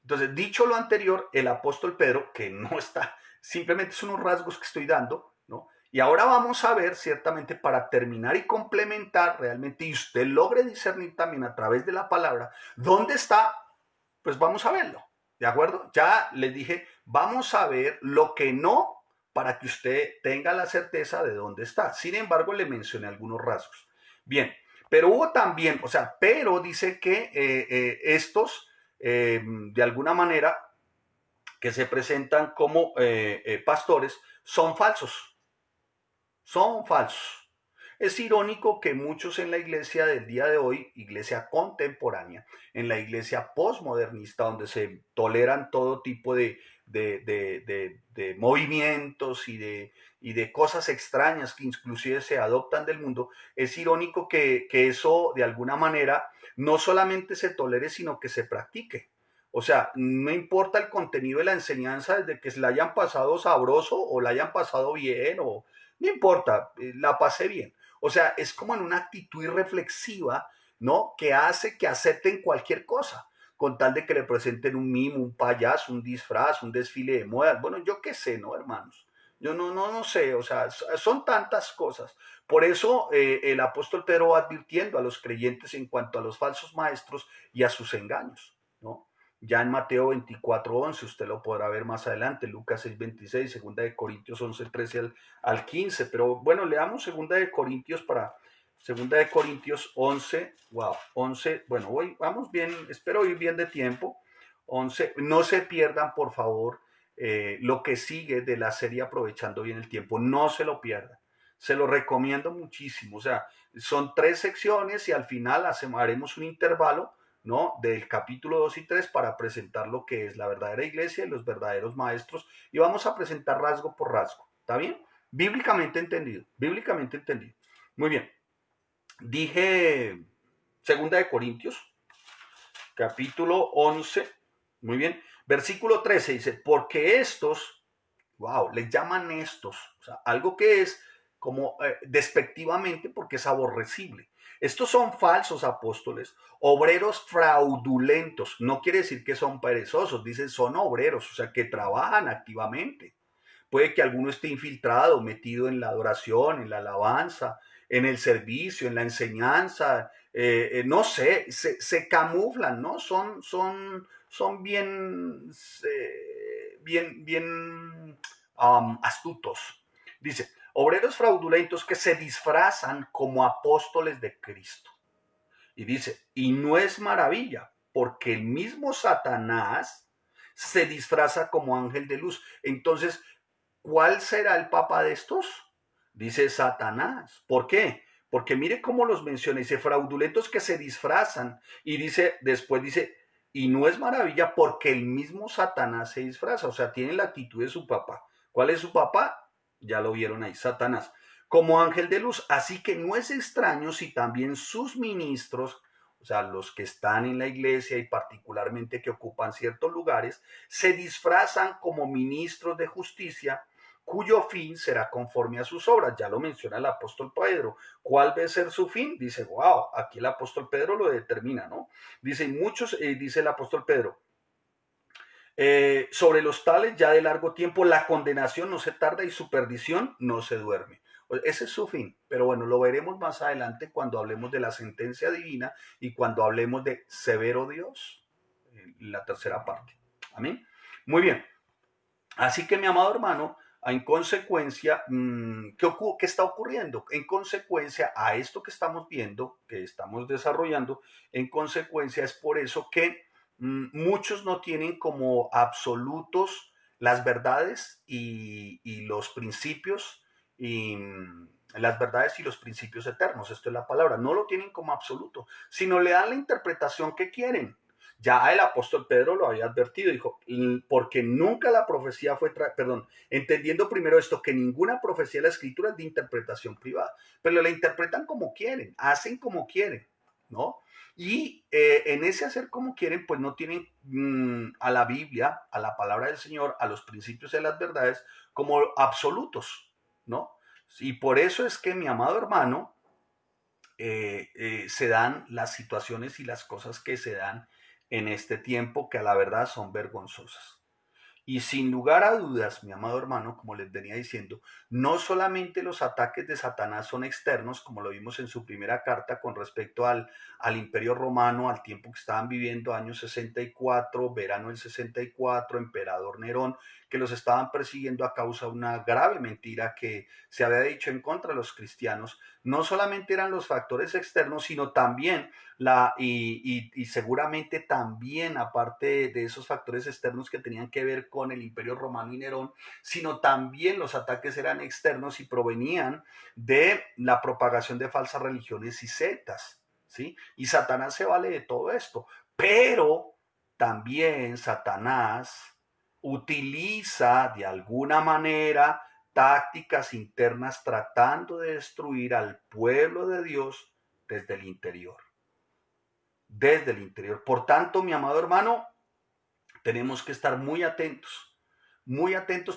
Entonces, dicho lo anterior, el apóstol Pedro, que no está, simplemente son unos rasgos que estoy dando, ¿no? Y ahora vamos a ver, ciertamente, para terminar y complementar realmente, y usted logre discernir también a través de la palabra, ¿dónde está? Pues vamos a verlo, ¿de acuerdo? Ya les dije, vamos a ver lo que no, para que usted tenga la certeza de dónde está. Sin embargo, le mencioné algunos rasgos. Bien, pero hubo también, o sea, pero dice que estos, de alguna manera, que se presentan como pastores, son falsos. Son falsos. Es irónico que muchos en la iglesia del día de hoy, iglesia contemporánea, en la iglesia postmodernista, donde se toleran todo tipo de movimientos y de cosas extrañas que inclusive se adoptan del mundo, es irónico que eso de alguna manera no solamente se tolere, sino que se practique. O sea, no importa el contenido de la enseñanza, desde que se la hayan pasado sabroso o la hayan pasado bien o no importa, la pasé bien. O sea, es como en una actitud irreflexiva, ¿no?, que hace que acepten cualquier cosa, con tal de que le presenten un mimo, un payaso, un disfraz, un desfile de moda. Bueno, yo qué sé, ¿no, hermanos? Yo no sé, o sea, son tantas cosas. Por eso el apóstol Pedro va advirtiendo a los creyentes en cuanto a los falsos maestros y a sus engaños, ¿no? Ya en Mateo 24:11, usted lo podrá ver más adelante, Lucas 6:26, segunda de Corintios 11:13 al 15, pero bueno, leamos segunda de Corintios 11, wow, 11, bueno, vamos bien, espero ir bien de tiempo, 11. No se pierdan, por favor, lo que sigue de la serie Aprovechando Bien el Tiempo. No se lo pierdan. Se lo recomiendo muchísimo. O sea, son 3 secciones y al final haremos un intervalo, ¿no? Del capítulo 2 y 3 para presentar lo que es la verdadera iglesia y los verdaderos maestros. Y vamos a presentar rasgo por rasgo. ¿Está bien? Bíblicamente entendido. Bíblicamente entendido. Muy bien. Dije Segunda de Corintios, capítulo 11, muy bien, versículo 13 dice, porque estos, wow, les llaman estos, o sea, algo que es como despectivamente porque es aborrecible. Estos son falsos apóstoles, obreros fraudulentos, no quiere decir que son perezosos, dice son obreros, o sea, que trabajan activamente. Puede que alguno esté infiltrado, metido en la adoración, en la alabanza, en el servicio, en la enseñanza, no sé, se camuflan, ¿no? Son bien, astutos. Dice, obreros fraudulentos que se disfrazan como apóstoles de Cristo. Y dice, y no es maravilla, porque el mismo Satanás se disfraza como ángel de luz. Entonces, ¿cuál será el papa de estos? Dice Satanás. ¿Por qué? Porque mire cómo los menciona. Dice, fraudulentos que se disfrazan. Y dice, después dice, y no es maravilla porque el mismo Satanás se disfraza. O sea, tiene la actitud de su papá. ¿Cuál es su papá? Ya lo vieron ahí, Satanás. Como ángel de luz. Así que no es extraño si también sus ministros, o sea, los que están en la iglesia y particularmente que ocupan ciertos lugares, se disfrazan como ministros de justicia, cuyo fin será conforme a sus obras. Ya lo menciona el apóstol Pedro. ¿Cuál debe ser su fin? Dice, wow, aquí el apóstol Pedro lo determina, ¿no? Dice, muchos, dice el apóstol Pedro, sobre los tales ya de largo tiempo la condenación no se tarda y su perdición no se duerme. Ese es su fin, pero bueno, lo veremos más adelante cuando hablemos de la sentencia divina y cuando hablemos de severo Dios, en la tercera parte. Amén. Muy bien. Así que mi amado hermano, en consecuencia, ¿qué está ocurriendo? En consecuencia a esto que estamos viendo, que estamos desarrollando, en consecuencia es por eso que muchos no tienen como absolutos las verdades y los principios y las verdades y los principios eternos. Esto es la palabra. No lo tienen como absoluto, sino le dan la interpretación que quieren. Ya el apóstol Pedro lo había advertido, dijo, porque nunca la profecía fue, entendiendo primero esto, que ninguna profecía de la escritura es de interpretación privada, pero la interpretan como quieren, hacen como quieren, ¿no? Y en ese hacer como quieren, pues no tienen a la Biblia, a la palabra del Señor, a los principios de las verdades como absolutos, ¿no? Y por eso es que mi amado hermano, se dan las situaciones y las cosas que se dan en este tiempo que a la verdad son vergonzosas. Y sin lugar a dudas, mi amado hermano, como les venía diciendo, no solamente los ataques de Satanás son externos, como lo vimos en su primera carta con respecto al Imperio Romano, al tiempo que estaban viviendo, año 64, verano del 64, emperador Nerón, que los estaban persiguiendo a causa de una grave mentira que se había dicho en contra de los cristianos. No solamente eran los factores externos, sino también y seguramente también, aparte de esos factores externos que tenían que ver con el Imperio Romano y Nerón, sino también los ataques eran externos y provenían de la propagación de falsas religiones y sectas, ¿sí? Y Satanás se vale de todo esto, pero también Satanás utiliza de alguna manera tácticas internas tratando de destruir al pueblo de Dios desde el interior. Desde el interior. Por tanto, mi amado hermano, tenemos que estar muy atentos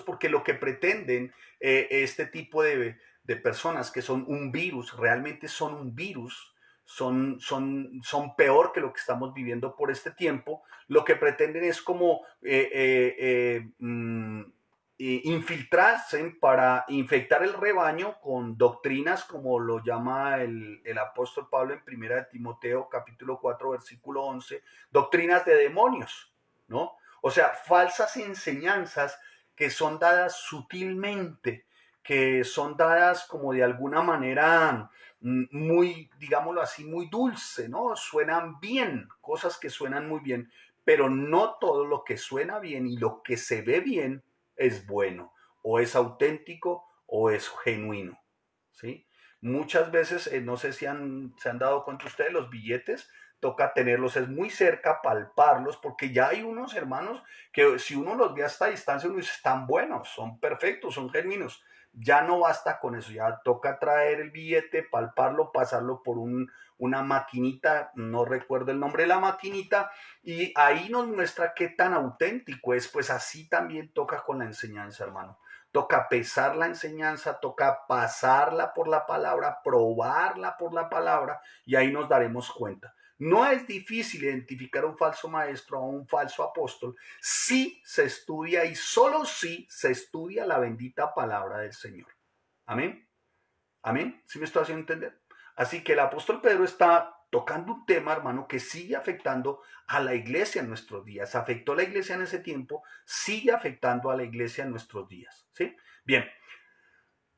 porque lo que pretenden este tipo de personas que son un virus, realmente son un virus, son peor que lo que estamos viviendo por este tiempo, lo que pretenden es como infiltrarse para infectar el rebaño con doctrinas como lo llama el apóstol Pablo en primera de Timoteo capítulo 4 versículo 11, doctrinas de demonios, ¿no? O sea, falsas enseñanzas que son dadas sutilmente, que son dadas como de alguna manera muy, digámoslo así, muy dulce, ¿no? Suenan bien, cosas que suenan muy bien, pero no todo lo que suena bien y lo que se ve bien es bueno, o es auténtico, o es genuino, ¿sí? Muchas veces, no sé si se han dado cuenta ustedes, los billetes, toca tenerlos, es muy cerca, palparlos, porque ya hay unos hermanos que si uno los ve a esta distancia, uno dice, están buenos, son perfectos, son genuinos. Ya no basta con eso, ya toca traer el billete, palparlo, pasarlo por una maquinita, no recuerdo el nombre de la maquinita, y ahí nos muestra qué tan auténtico es. Pues así también toca con la enseñanza, hermano. Toca pesar la enseñanza, toca pasarla por la palabra, probarla por la palabra, y ahí nos daremos cuenta. No es difícil identificar un falso maestro o un falso apóstol si se estudia, y solo si se estudia la bendita palabra del Señor. Amén. Amén. ¿Sí me estoy haciendo entender? Así que el apóstol Pedro está tocando un tema, hermano, que sigue afectando a la iglesia en nuestros días. Afectó a la iglesia en ese tiempo, sigue afectando a la iglesia en nuestros días. ¿Sí? Bien,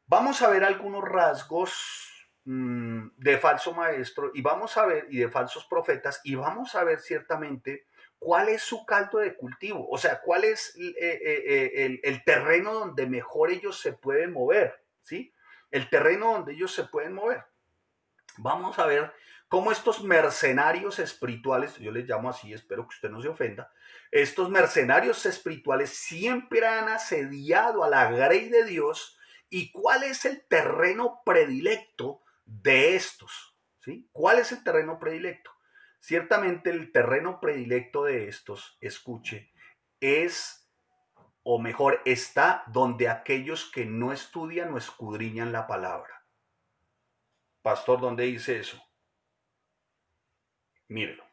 vamos a ver algunos rasgos de falso maestro, y vamos a ver, y de falsos profetas, y vamos a ver ciertamente cuál es su caldo de cultivo, o sea, cuál es el terreno donde mejor ellos se pueden mover, ¿sí? El terreno donde ellos se pueden mover. Vamos a ver cómo estos mercenarios espirituales, yo les llamo así, espero que usted no se ofenda, estos mercenarios espirituales siempre han asediado a la grey de Dios, y cuál es el terreno predilecto de estos, ¿sí? ¿Cuál es el terreno predilecto? Ciertamente el terreno predilecto de estos, escuche, es, o mejor, está donde aquellos que no estudian o escudriñan la palabra. Pastor, ¿dónde dice eso? Mírelo.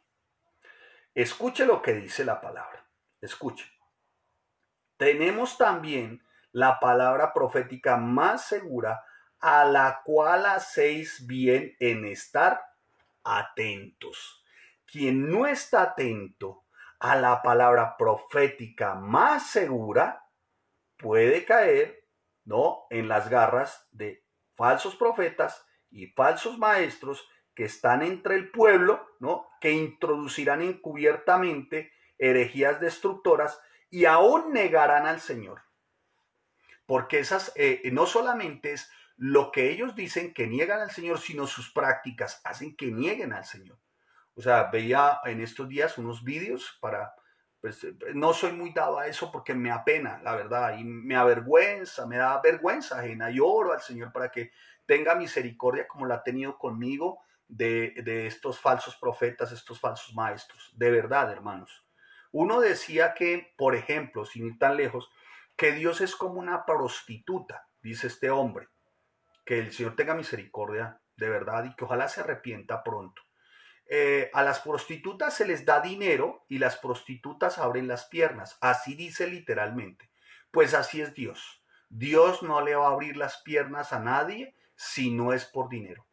Escuche lo que dice la palabra. Escuche. Tenemos también la palabra profética más segura, a la cual hacéis bien en estar atentos. Quien no está atento a la palabra profética más segura puede caer, ¿no?, en las garras de falsos profetas y falsos maestros que están entre el pueblo, ¿no?, que introducirán encubiertamente herejías destructoras y aún negarán al Señor. Porque esas no solamente es lo que ellos dicen que niegan al Señor, sino sus prácticas hacen que nieguen al Señor. O sea, veía en estos días unos vídeos para, pues no soy muy dado a eso porque me apena, la verdad, y me avergüenza, me da vergüenza ajena. Yo oro al Señor para que tenga misericordia como la ha tenido conmigo de estos falsos profetas, estos falsos maestros. De verdad, hermanos. Uno decía que, por ejemplo, sin ir tan lejos, que Dios es como una prostituta, dice este hombre. Que el Señor tenga misericordia de verdad y que ojalá se arrepienta pronto. A las prostitutas se les da dinero y las prostitutas abren las piernas. Así dice literalmente. Pues así es Dios. Dios no le va a abrir las piernas a nadie si no es por dinero.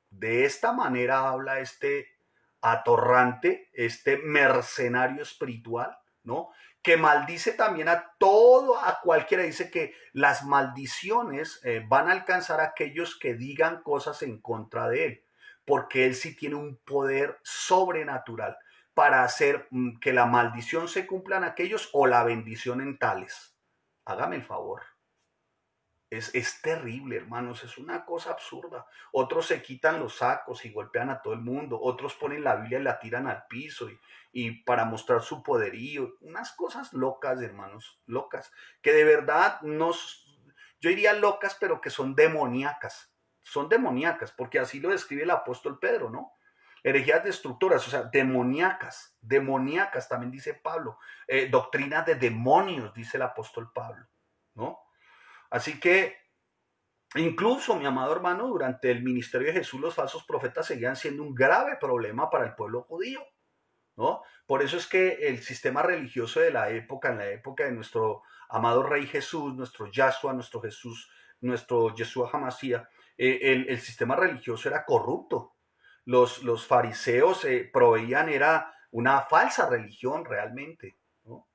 De esta manera habla este atorrante, este mercenario espiritual, ¿no? Que maldice también a todo, a cualquiera. Dice que las maldiciones van a alcanzar a aquellos que digan cosas en contra de él, porque él sí tiene un poder sobrenatural para hacer que la maldición se cumpla en aquellos o la bendición en tales. Hágame el favor. Es terrible, hermanos, es una cosa absurda. Otros se quitan los sacos y golpean a todo el mundo. Otros ponen la Biblia y la tiran al piso y para mostrar su poderío. Unas cosas locas, hermanos, locas, que de verdad yo diría locas, pero que son demoníacas. Son demoníacas, porque así lo describe el apóstol Pedro, ¿no? Herejías destructoras, o sea, demoníacas, demoníacas, también dice Pablo. Doctrina de demonios, dice el apóstol Pablo, ¿no? Así que incluso, mi amado hermano, durante el ministerio de Jesús, los falsos profetas seguían siendo un grave problema para el pueblo judío, ¿no? Por eso es que el sistema religioso de la época, en la época de nuestro amado Rey Jesús, nuestro Yahshua, nuestro Jesús, nuestro Yeshua Hamashiach, el sistema religioso era corrupto. Los fariseos proveían, era una falsa religión realmente, ¿no?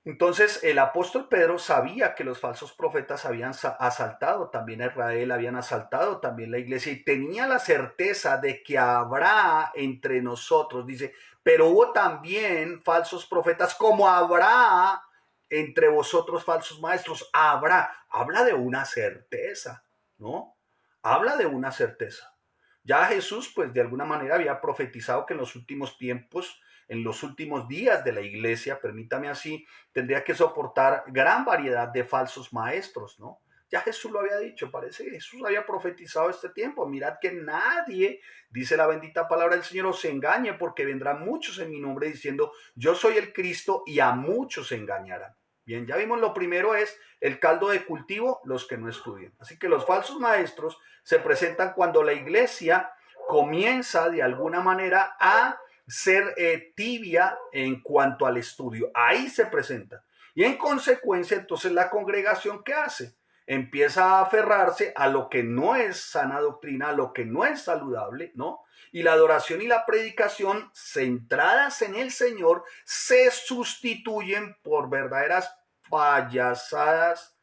Entonces el apóstol Pedro sabía que los falsos profetas habían asaltado también a Israel, habían asaltado también la iglesia y tenía la certeza de que habrá entre nosotros, dice, pero hubo también falsos profetas como habrá entre vosotros falsos maestros, habla de una certeza, ¿no? Habla de una certeza. Ya Jesús, pues de alguna manera había profetizado que en los últimos tiempos, en los últimos días de la iglesia, permítame así, tendría que soportar gran variedad de falsos maestros, ¿no? Ya Jesús lo había dicho, parece que Jesús había profetizado este tiempo. Mirad que nadie, dice la bendita palabra del Señor, os engañe, porque vendrán muchos en mi nombre diciendo, yo soy el Cristo, y a muchos se engañarán. Bien, ya vimos, lo primero es el caldo de cultivo, los que no estudian. Así que los falsos maestros se presentan cuando la iglesia comienza de alguna manera a ser tibia en cuanto al estudio. Ahí se presenta. Y en consecuencia, entonces la congregación, ¿qué hace? Empieza a aferrarse a lo que no es sana doctrina, a lo que no es saludable, ¿no? Y la adoración y la predicación centradas en el Señor se sustituyen por verdaderas payasadas,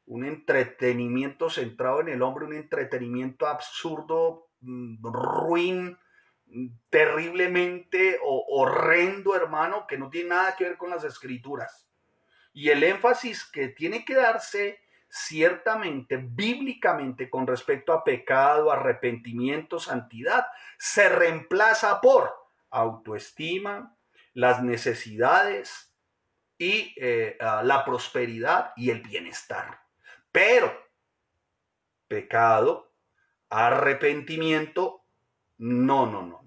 un entretenimiento centrado en el hombre, un entretenimiento absurdo, ruin, terriblemente horrendo, hermano, que no tiene nada que ver con las escrituras. Y el énfasis que tiene que darse ciertamente, bíblicamente, con respecto a pecado, arrepentimiento, santidad, se reemplaza por autoestima, las necesidades y la prosperidad y el bienestar. Pero pecado, arrepentimiento, no.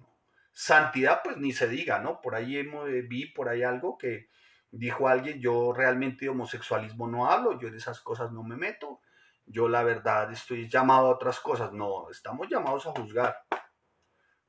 Santidad, pues ni se diga, ¿no? Por ahí vi por ahí algo que dijo alguien, yo realmente de homosexualismo no hablo, yo de esas cosas no me meto, yo la verdad estoy llamado a otras cosas. No, estamos llamados a juzgar.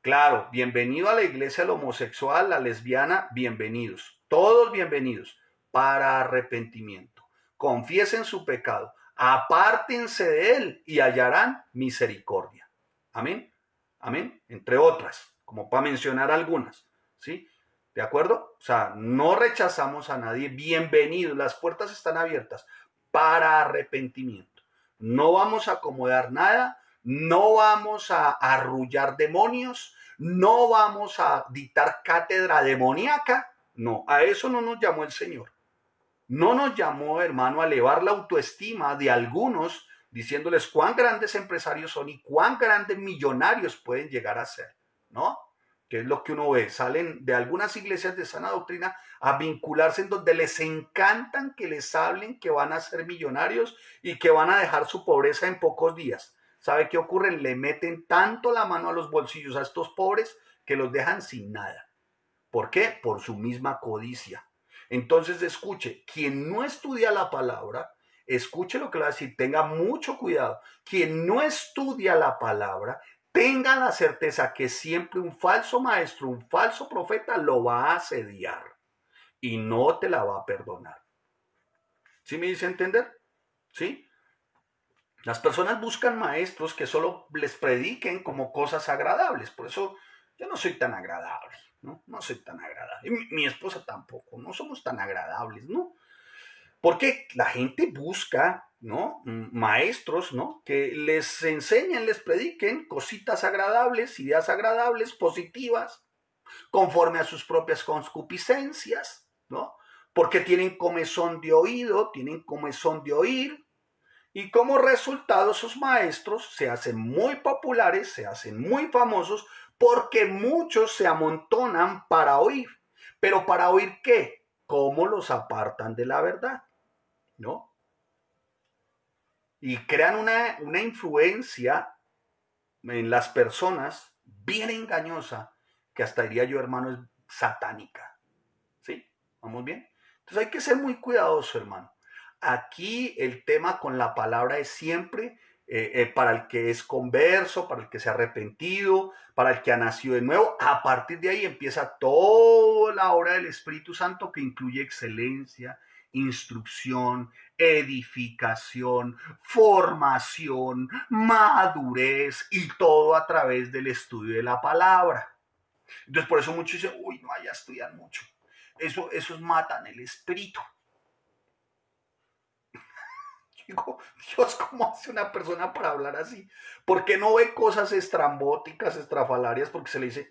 Claro, bienvenido a la iglesia el homosexual, la lesbiana, bienvenidos, todos bienvenidos, para arrepentimiento. Confiesen su pecado, apártense de él y hallarán misericordia. Amén, amén, entre otras, como para mencionar algunas, ¿sí? ¿De acuerdo? O sea, no rechazamos a nadie, bienvenidos, las puertas están abiertas para arrepentimiento. No vamos a acomodar nada, no vamos a arrullar demonios, no vamos a dictar cátedra demoníaca. No, a eso no nos llamó el Señor. No nos llamó, hermano, a elevar la autoestima de algunos diciéndoles cuán grandes empresarios son y cuán grandes millonarios pueden llegar a ser, ¿no? Que es lo que uno ve. Salen de algunas iglesias de sana doctrina a vincularse en donde les encantan que les hablen que van a ser millonarios y que van a dejar su pobreza en pocos días. ¿Sabe qué ocurre? Le meten tanto la mano a los bolsillos a estos pobres que los dejan sin nada. ¿Por qué? Por su misma codicia. Entonces escuche, quien no estudia la palabra, escuche lo que le va a decir, tenga mucho cuidado. Quien no estudia la palabra, tenga la certeza que siempre un falso maestro, un falso profeta lo va a asediar y no te la va a perdonar. ¿Sí me dice entender? ¿Sí? Las personas buscan maestros que solo les prediquen como cosas agradables. Por eso yo no soy tan agradable, ¿no? No soy tan agradable. Y mi esposa tampoco, no somos tan agradables, ¿no? Porque la gente busca, ¿no? Maestros, ¿no? Que les enseñen, les prediquen cositas agradables, ideas agradables, positivas, conforme a sus propias concupiscencias, ¿no? Porque tienen comezón de oído, tienen comezón de oír, y como resultado sus maestros se hacen muy populares, se hacen muy famosos, porque muchos se amontonan para oír. ¿Pero para oír qué? ¿Cómo los apartan de la verdad? ¿No? Y crean una influencia en las personas bien engañosa, que hasta diría yo, hermano, es satánica. ¿Sí? ¿Vamos bien? Entonces hay que ser muy cuidadoso, hermano. Aquí el tema con la palabra es siempre para el que es converso, para el que se ha arrepentido, para el que ha nacido de nuevo. A partir de ahí empieza toda la obra del Espíritu Santo que incluye excelencia, instrucción, edificación, formación, madurez y todo a través del estudio de la palabra. Entonces por eso muchos dicen, uy, no vaya a estudiar mucho. Esos matan el espíritu. digo, Dios, ¿cómo hace una persona para hablar así? ¿Por qué no ve cosas estrambóticas, estrafalarias? Porque se le dice,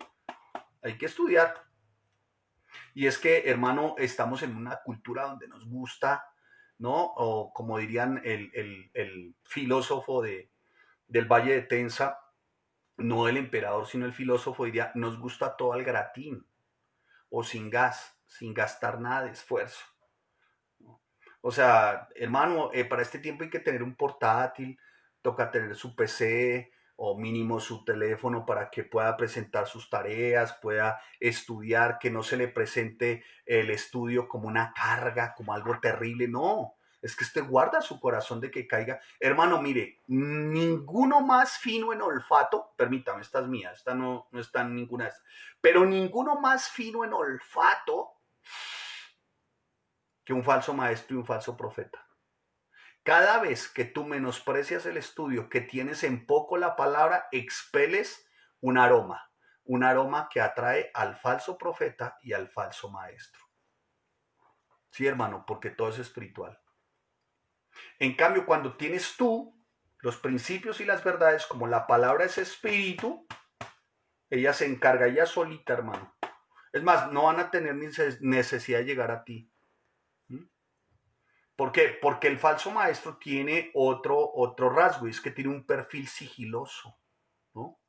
hay que estudiar. Y es que, hermano, estamos en una cultura donde nos gusta, ¿no? O como dirían el filósofo del Valle de Tensa, no el emperador, sino el filósofo, diría, nos gusta todo al gratín o sin gas, sin gastar nada de esfuerzo. O sea, hermano, para este tiempo hay que tener un portátil, toca tener su PC o mínimo su teléfono para que pueda presentar sus tareas, pueda estudiar, que no se le presente el estudio como una carga, como algo terrible. No, es que usted guarda su corazón de que caiga. Hermano, mire, ninguno más fino en olfato, permítame, esta es mía, esta no está en ninguna de estas, pero ninguno más fino en olfato que un falso maestro y un falso profeta. Cada vez que tú menosprecias el estudio, que tienes en poco la palabra, expeles un aroma que atrae al falso profeta y al falso maestro. Sí, hermano, porque todo es espiritual. En cambio, cuando tienes tú los principios y las verdades, como la palabra es espíritu, ella se encarga ella solita, hermano. Es más, no van a tener necesidad de llegar a ti. ¿Por qué? Porque el falso maestro tiene otro rasgo, y es que tiene un perfil sigiloso, ¿no?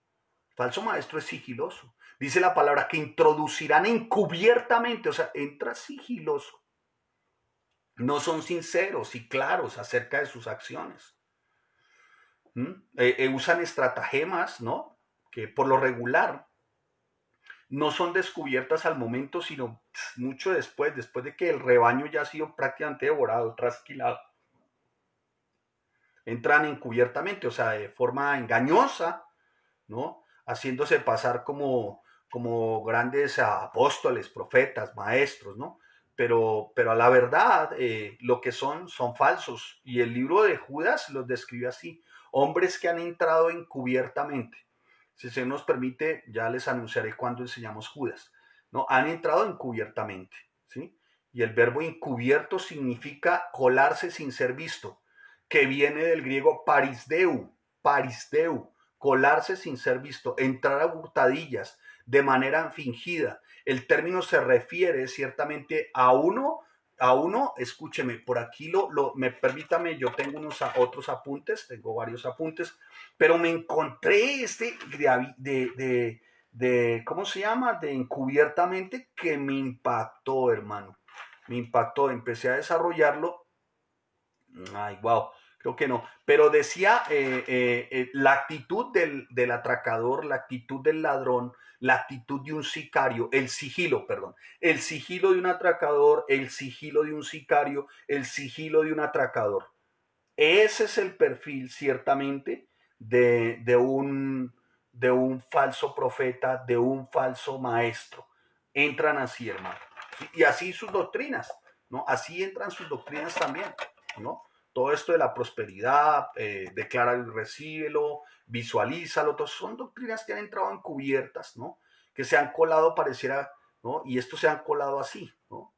El falso maestro es sigiloso. Dice la palabra que introducirán encubiertamente, o sea, entra sigiloso. No son sinceros y claros acerca de sus acciones. Usan estratagemas, ¿no? Que por lo regular no son descubiertas al momento, sino mucho después de que el rebaño ya ha sido prácticamente devorado, trasquilado. Entran encubiertamente, o sea, de forma engañosa, ¿no? Haciéndose pasar como grandes apóstoles, profetas, maestros, ¿no? Pero a la verdad, lo que son falsos. Y el libro de Judas los describe así: hombres que han entrado encubiertamente. Si se nos permite, ya les anunciaré cuando enseñamos Judas, ¿no? Han entrado encubiertamente, ¿sí? Y el verbo encubierto significa colarse sin ser visto, que viene del griego parisdeu, colarse sin ser visto, entrar a hurtadillas, de manera fingida. El término se refiere ciertamente a uno, escúcheme, por aquí permítame, yo tengo otros apuntes, tengo varios apuntes, pero me encontré ¿cómo se llama? De encubiertamente, que me impactó, hermano. Me impactó, empecé a desarrollarlo. Ay, wow, creo que no. Pero decía la actitud del atracador, la actitud del ladrón, la actitud de un sicario, el sigilo, perdón, el sigilo de un atracador, el sigilo de un sicario, el sigilo de un atracador. Ese es el perfil, ciertamente, de un falso profeta, de un falso maestro. Entran así, hermano. Y así sus doctrinas, ¿no? Así entran sus doctrinas también, ¿no? Todo esto de la prosperidad, declara y recíbelo, visualízalo, todos son doctrinas que han entrado encubiertas, ¿no? Que se han colado, pareciera, ¿no? Y estos se han colado así, ¿no?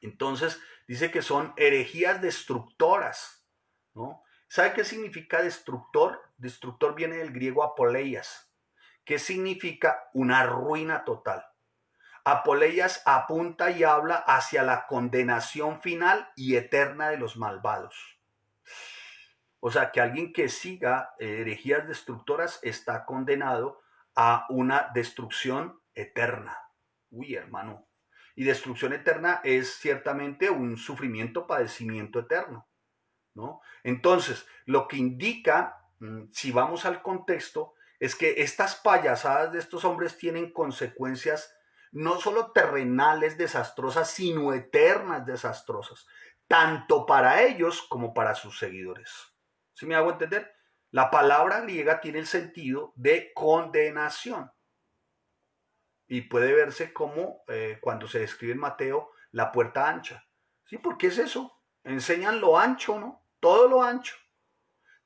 Entonces, dice que son herejías destructoras, ¿no? ¿Sabe qué significa destructor? Destructor viene del griego apoleias, que significa una ruina total. Apoleias apunta y habla hacia la condenación final y eterna de los malvados. O sea, que alguien que siga herejías destructoras está condenado a una destrucción eterna. Uy, hermano. Y destrucción eterna es ciertamente un sufrimiento, padecimiento eterno, ¿no? Entonces, lo que indica, si vamos al contexto, es que estas payasadas de estos hombres tienen consecuencias no solo terrenales desastrosas, sino eternas desastrosas, tanto para ellos como para sus seguidores. ¿Sí me hago entender? La palabra griega tiene el sentido de condenación y puede verse como cuando se describe en Mateo la puerta ancha. ¿Sí? Porque es eso. Enseñan lo ancho, ¿no? Todo lo ancho.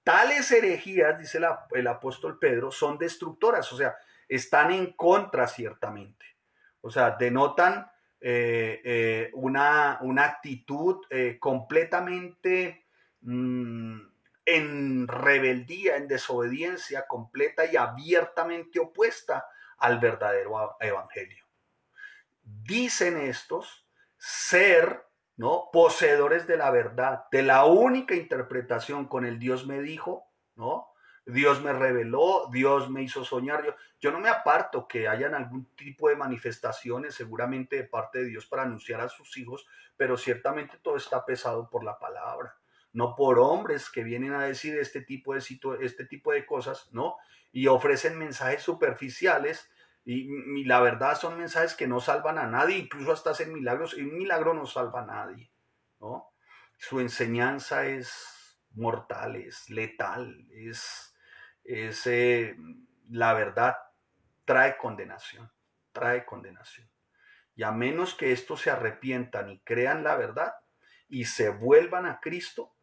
Tales herejías, dice el apóstol Pedro, son destructoras, o sea, están en contra ciertamente. O sea, denotan una actitud completamente mm, en rebeldía, en desobediencia completa y abiertamente opuesta al verdadero evangelio. Dicen estos ser, ¿no?, poseedores de la verdad, de la única interpretación con el Dios me dijo, ¿no? Dios me reveló, Dios me hizo soñar. Yo no me aparto que hayan algún tipo de manifestaciones seguramente de parte de Dios para anunciar a sus hijos, pero ciertamente todo está pesado por la palabra, no por hombres que vienen a decir este tipo de cosas, ¿no? Y ofrecen mensajes superficiales y la verdad son mensajes que no salvan a nadie, incluso hasta hacen milagros, y un milagro no salva a nadie, ¿no? Su enseñanza es mortal, es letal, es la verdad trae condenación, trae condenación. Y a menos que estos se arrepientan y crean la verdad y se vuelvan a Cristo,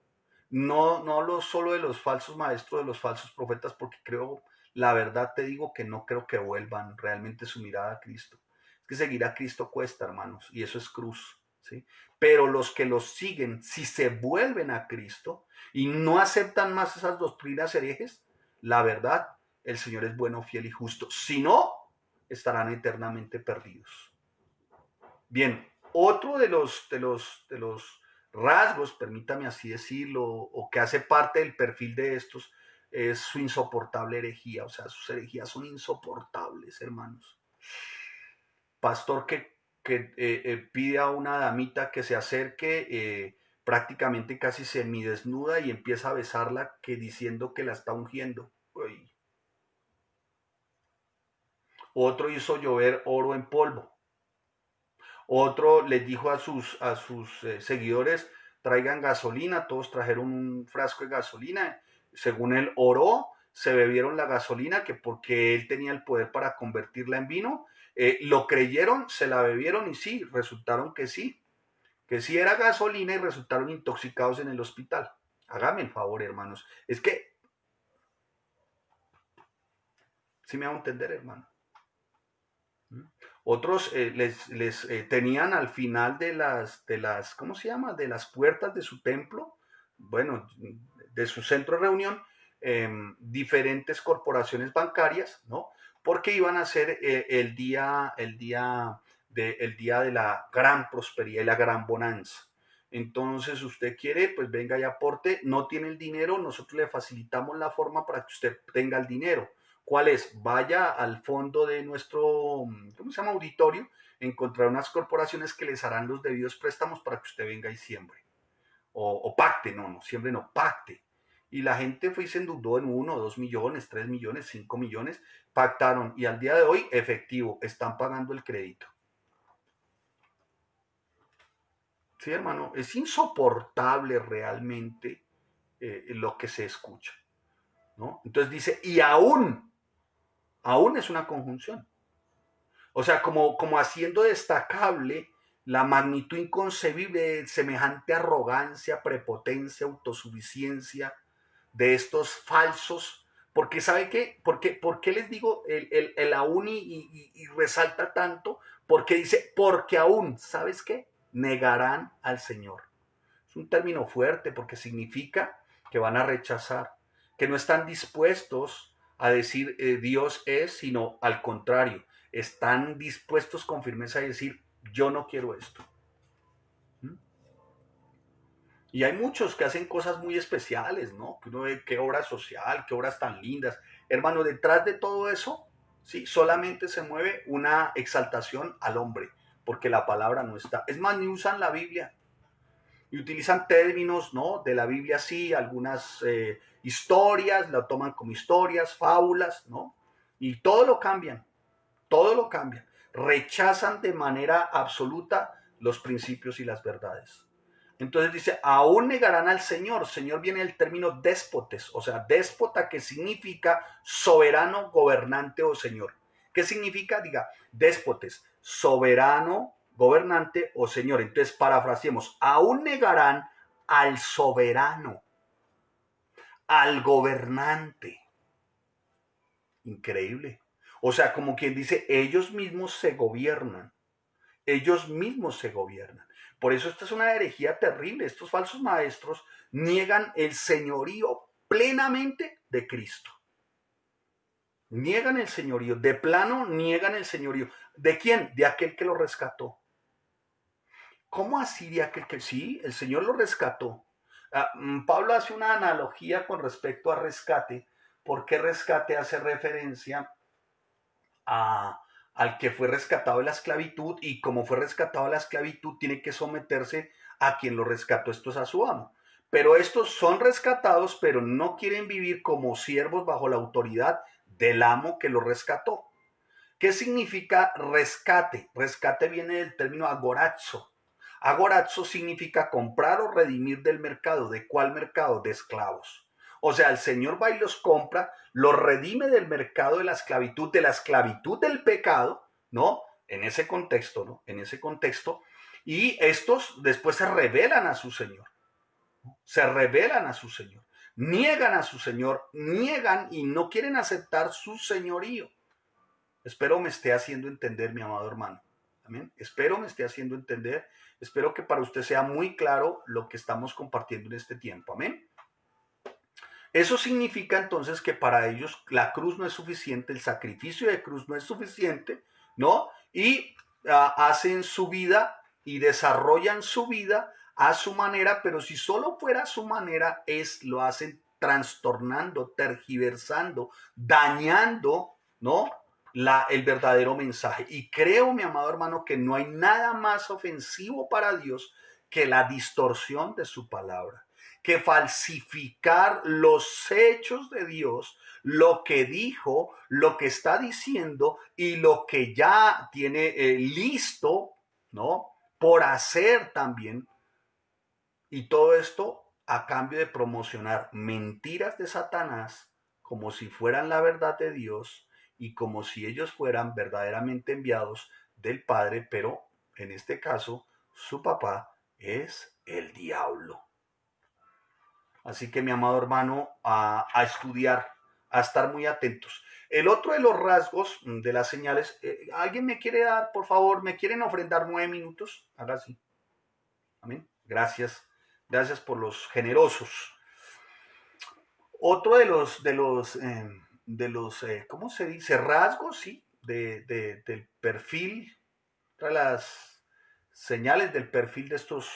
no solo de los falsos maestros, de los falsos profetas, porque creo, la verdad te digo que no creo que vuelvan realmente su mirada a Cristo. Es que seguir a Cristo cuesta, hermanos, y eso es cruz, ¿sí? Pero los que los siguen, si se vuelven a Cristo y no aceptan más esas doctrinas herejes, la verdad, el Señor es bueno, fiel y justo. Si no, estarán eternamente perdidos. Bien, otro de los rasgos, permítame así decirlo, o que hace parte del perfil de estos, es su insoportable herejía. O sea, sus herejías son insoportables, hermanos. Pastor que pide a una damita que se acerque, prácticamente casi semidesnuda, y empieza a besarla, que diciendo que la está ungiendo. Uy. Otro hizo llover oro en polvo. Otro les dijo a sus seguidores, traigan gasolina. Todos trajeron un frasco de gasolina. Según él oró, se bebieron la gasolina, que porque él tenía el poder para convertirla en vino. Lo creyeron, se la bebieron y sí, resultaron que sí era gasolina, y resultaron intoxicados en el hospital. Hágame el favor, hermanos. Es que, si me hago entender, hermano. Otros les tenían al final de las, ¿cómo se llama? De las puertas de su templo, bueno, de su centro de reunión, diferentes corporaciones bancarias, ¿no? Porque iban a ser el día de la gran prosperidad y la gran bonanza. Entonces, usted quiere, pues venga y aporte. No tiene el dinero, nosotros le facilitamos la forma para que usted tenga el dinero. ¿Cuál es? Vaya al fondo de nuestro, ¿cómo se llama? Auditorio, encontrar unas corporaciones que les harán los debidos préstamos para que usted venga y siembre. O pacte, no, siembre no, pacte. Y la gente fue y se endeudó en 1, 2 millones, 3 millones, 5 millones, pactaron, y al día de hoy, efectivo, están pagando el crédito. Sí, hermano, es insoportable realmente lo que se escucha, ¿no? Entonces dice, y aún es una conjunción. O sea, como haciendo destacable la magnitud inconcebible de semejante arrogancia, prepotencia, autosuficiencia de estos falsos. Porque ¿sabe qué? ¿Por qué les digo el aún y resalta tanto? Porque dice, porque aún, ¿sabes qué? Negarán al Señor. Es un término fuerte porque significa que van a rechazar, que no están dispuestos a decir Dios es, sino al contrario, están dispuestos con firmeza a decir yo no quiero esto. ¿Mm? Y hay muchos que hacen cosas muy especiales, ¿no? Que uno ve qué obra social, qué obras tan lindas. Hermano, detrás de todo eso, sí, solamente se mueve una exaltación al hombre, porque la palabra no está. Es más, ni usan la Biblia. Y utilizan términos, ¿no?, de la Biblia, sí, algunas historias, la toman como historias, fábulas, ¿no? Y todo lo cambian. Rechazan de manera absoluta los principios y las verdades. Entonces dice, aún negarán al Señor. Señor viene del término déspotes, o sea, déspota, que significa soberano, gobernante o señor. ¿Qué significa? Diga, déspotes, soberano, gobernante o señor. Entonces, parafraseemos, aún negarán al soberano, al gobernante. Increíble. O sea, como quien dice, ellos mismos se gobiernan. Ellos mismos se gobiernan. Por eso esta es una herejía terrible. Estos falsos maestros niegan el señorío plenamente de Cristo. Niegan el señorío, de plano niegan el señorío. ¿De quién? De aquel que lo rescató. ¿Cómo así de aquel que sí? El Señor lo rescató. Pablo hace una analogía con respecto a rescate. ¿Por qué rescate hace referencia al que fue rescatado de la esclavitud? Y como fue rescatado de la esclavitud, tiene que someterse a quien lo rescató, esto es a su amo. Pero estos son rescatados, pero no quieren vivir como siervos bajo la autoridad del amo que lo rescató. ¿Qué significa rescate? Rescate viene del término agorazo. Agorazo significa comprar o redimir del mercado. ¿De cuál mercado? De esclavos. O sea, el Señor va y los compra, los redime del mercado de la esclavitud del pecado, ¿no? En ese contexto, ¿no? En ese contexto. Y estos después se rebelan a su Señor. Se rebelan a su Señor. Niegan a su Señor, niegan y no quieren aceptar su señorío. Espero me esté haciendo entender, mi amado hermano. Amén. Espero me esté haciendo entender. Espero que para usted sea muy claro lo que estamos compartiendo en este tiempo. Amén. Eso significa entonces que para ellos la cruz no es suficiente, el sacrificio de cruz no es suficiente, ¿no? Y hacen su vida y desarrollan su vida a su manera, pero si solo fuera a su manera, lo hacen trastornando, tergiversando, dañando, ¿no? El verdadero mensaje. Y creo, mi amado hermano, que no hay nada más ofensivo para Dios que la distorsión de su palabra, que falsificar los hechos de Dios, lo que dijo, lo que está diciendo y lo que ya tiene listo, ¿no? Por hacer también. Y todo esto a cambio de promocionar mentiras de Satanás como si fueran la verdad de Dios y como si ellos fueran verdaderamente enviados del Padre, pero en este caso su papá es el diablo. Así que mi amado hermano, a estudiar, a estar muy atentos. El otro de los rasgos de las señales, ¿alguien me quiere dar, por favor, me quieren ofrendar 9 minutos? Ahora sí. Amén. Gracias. Gracias por los generosos. Otro ¿cómo se dice? Rasgos, sí, del perfil, de las señales del perfil de estos,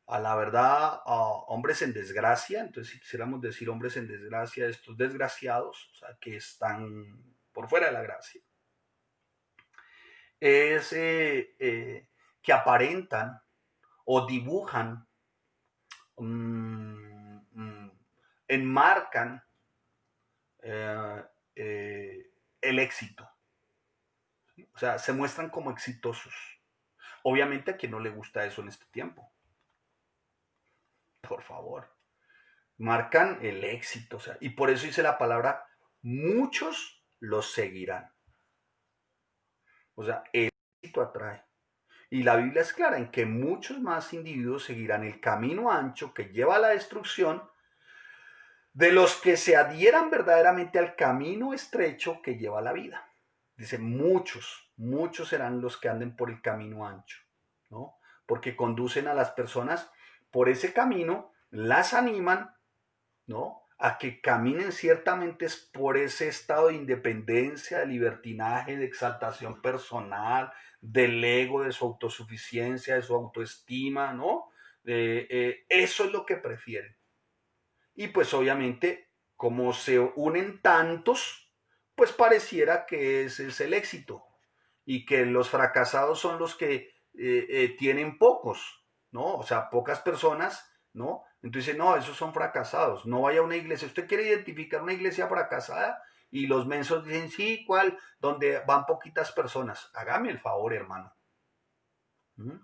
a la verdad, hombres en desgracia. Entonces, si quisiéramos decir hombres en desgracia, estos desgraciados, o sea, que están por fuera de la gracia, es que aparentan o dibujan, enmarcan eh, el éxito. ¿Sí? O sea, se muestran como exitosos. Obviamente a quien no le gusta eso en este tiempo. Por favor. Marcan el éxito. O sea, y por eso dice la palabra, muchos los seguirán. O sea, el éxito atrae. Y la Biblia es clara en que muchos más individuos seguirán el camino ancho que lleva a la destrucción de los que se adhieran verdaderamente al camino estrecho que lleva a la vida. Dice, muchos serán los que anden por el camino ancho, ¿no? Porque conducen a las personas por ese camino, las animan, ¿no? A que caminen ciertamente por ese estado de independencia, de libertinaje, de exaltación personal, del ego, de su autosuficiencia, de su autoestima, ¿no? Eso es lo que prefieren. Y pues obviamente, como se unen tantos, pues pareciera que ese es el éxito y que los fracasados son los que tienen pocos, ¿no? O sea, pocas personas, ¿no? Entonces, no, esos son fracasados, no vaya a una iglesia. Usted quiere identificar una iglesia fracasada y los mensos dicen, sí, ¿cuál? Donde van poquitas personas. Hágame el favor, hermano. ¿Mm?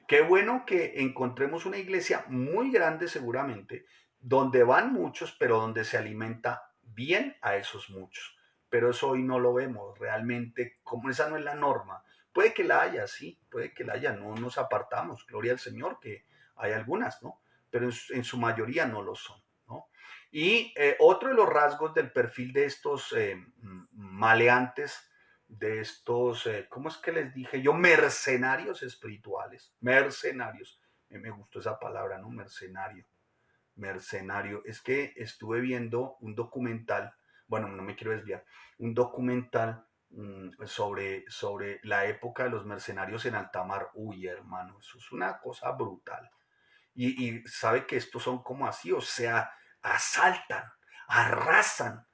Qué bueno que encontremos una iglesia muy grande seguramente, donde van muchos, pero donde se alimenta bien a esos muchos. Pero eso hoy no lo vemos realmente, como esa no es la norma. Puede que la haya, sí, puede que la haya, no nos apartamos, gloria al Señor, que hay algunas, ¿no? Pero en su mayoría no lo son, ¿no? Y otro de los rasgos del perfil de estos maleantes de estos, ¿cómo es que les dije yo? Mercenarios espirituales, mercenarios. Me gustó esa palabra, ¿no? Mercenario, mercenario. Es que estuve viendo un documental, bueno, no me quiero desviar, un documental sobre la época de los mercenarios en alta mar. Uy, hermano, eso es una cosa brutal. Y sabe que estos son como así, o sea, asaltan, arrasan,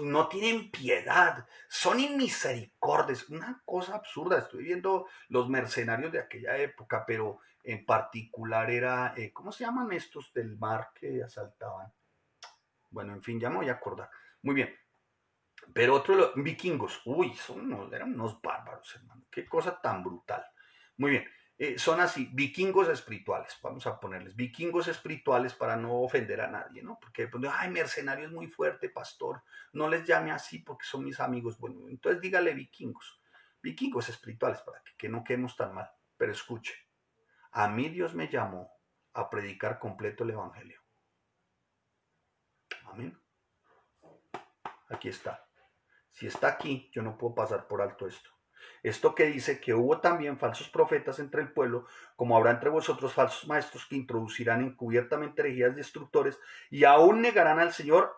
no tienen piedad, son inmisericordes, una cosa absurda. Estoy viendo los mercenarios de aquella época, pero en particular era, ¿cómo se llaman estos del mar que asaltaban? Bueno, en fin, ya me voy a acordar. Muy bien, pero otros vikingos, uy, eran unos bárbaros, hermano. Qué cosa tan brutal. Muy bien, son así, vikingos espirituales, vamos a ponerles vikingos espirituales para no ofender a nadie, ¿no? Porque, pues, ay, mercenario es muy fuerte, pastor, no les llame así porque son mis amigos. Bueno, entonces dígale vikingos espirituales, para que no quedemos tan mal. Pero escuche, a mí Dios me llamó a predicar completo el Evangelio. Amén. Aquí está. Si está aquí, yo no puedo pasar por alto esto. Esto que dice que hubo también falsos profetas entre el pueblo, como habrá entre vosotros falsos maestros que introducirán encubiertamente herejías destructores y aún negarán al Señor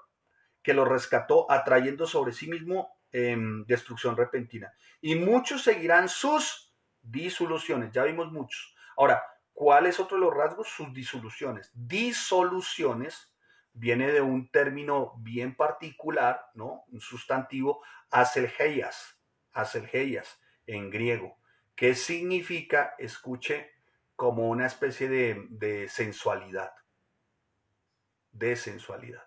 que los rescató, atrayendo sobre sí mismo destrucción repentina. Y muchos seguirán sus disoluciones. Ya vimos muchos. Ahora, ¿cuál es otro de los rasgos? Sus disoluciones. Disoluciones viene de un término bien particular, ¿no? Un sustantivo, aselgeias, en griego, que significa, escuche, como una especie de sensualidad, de sensualidad.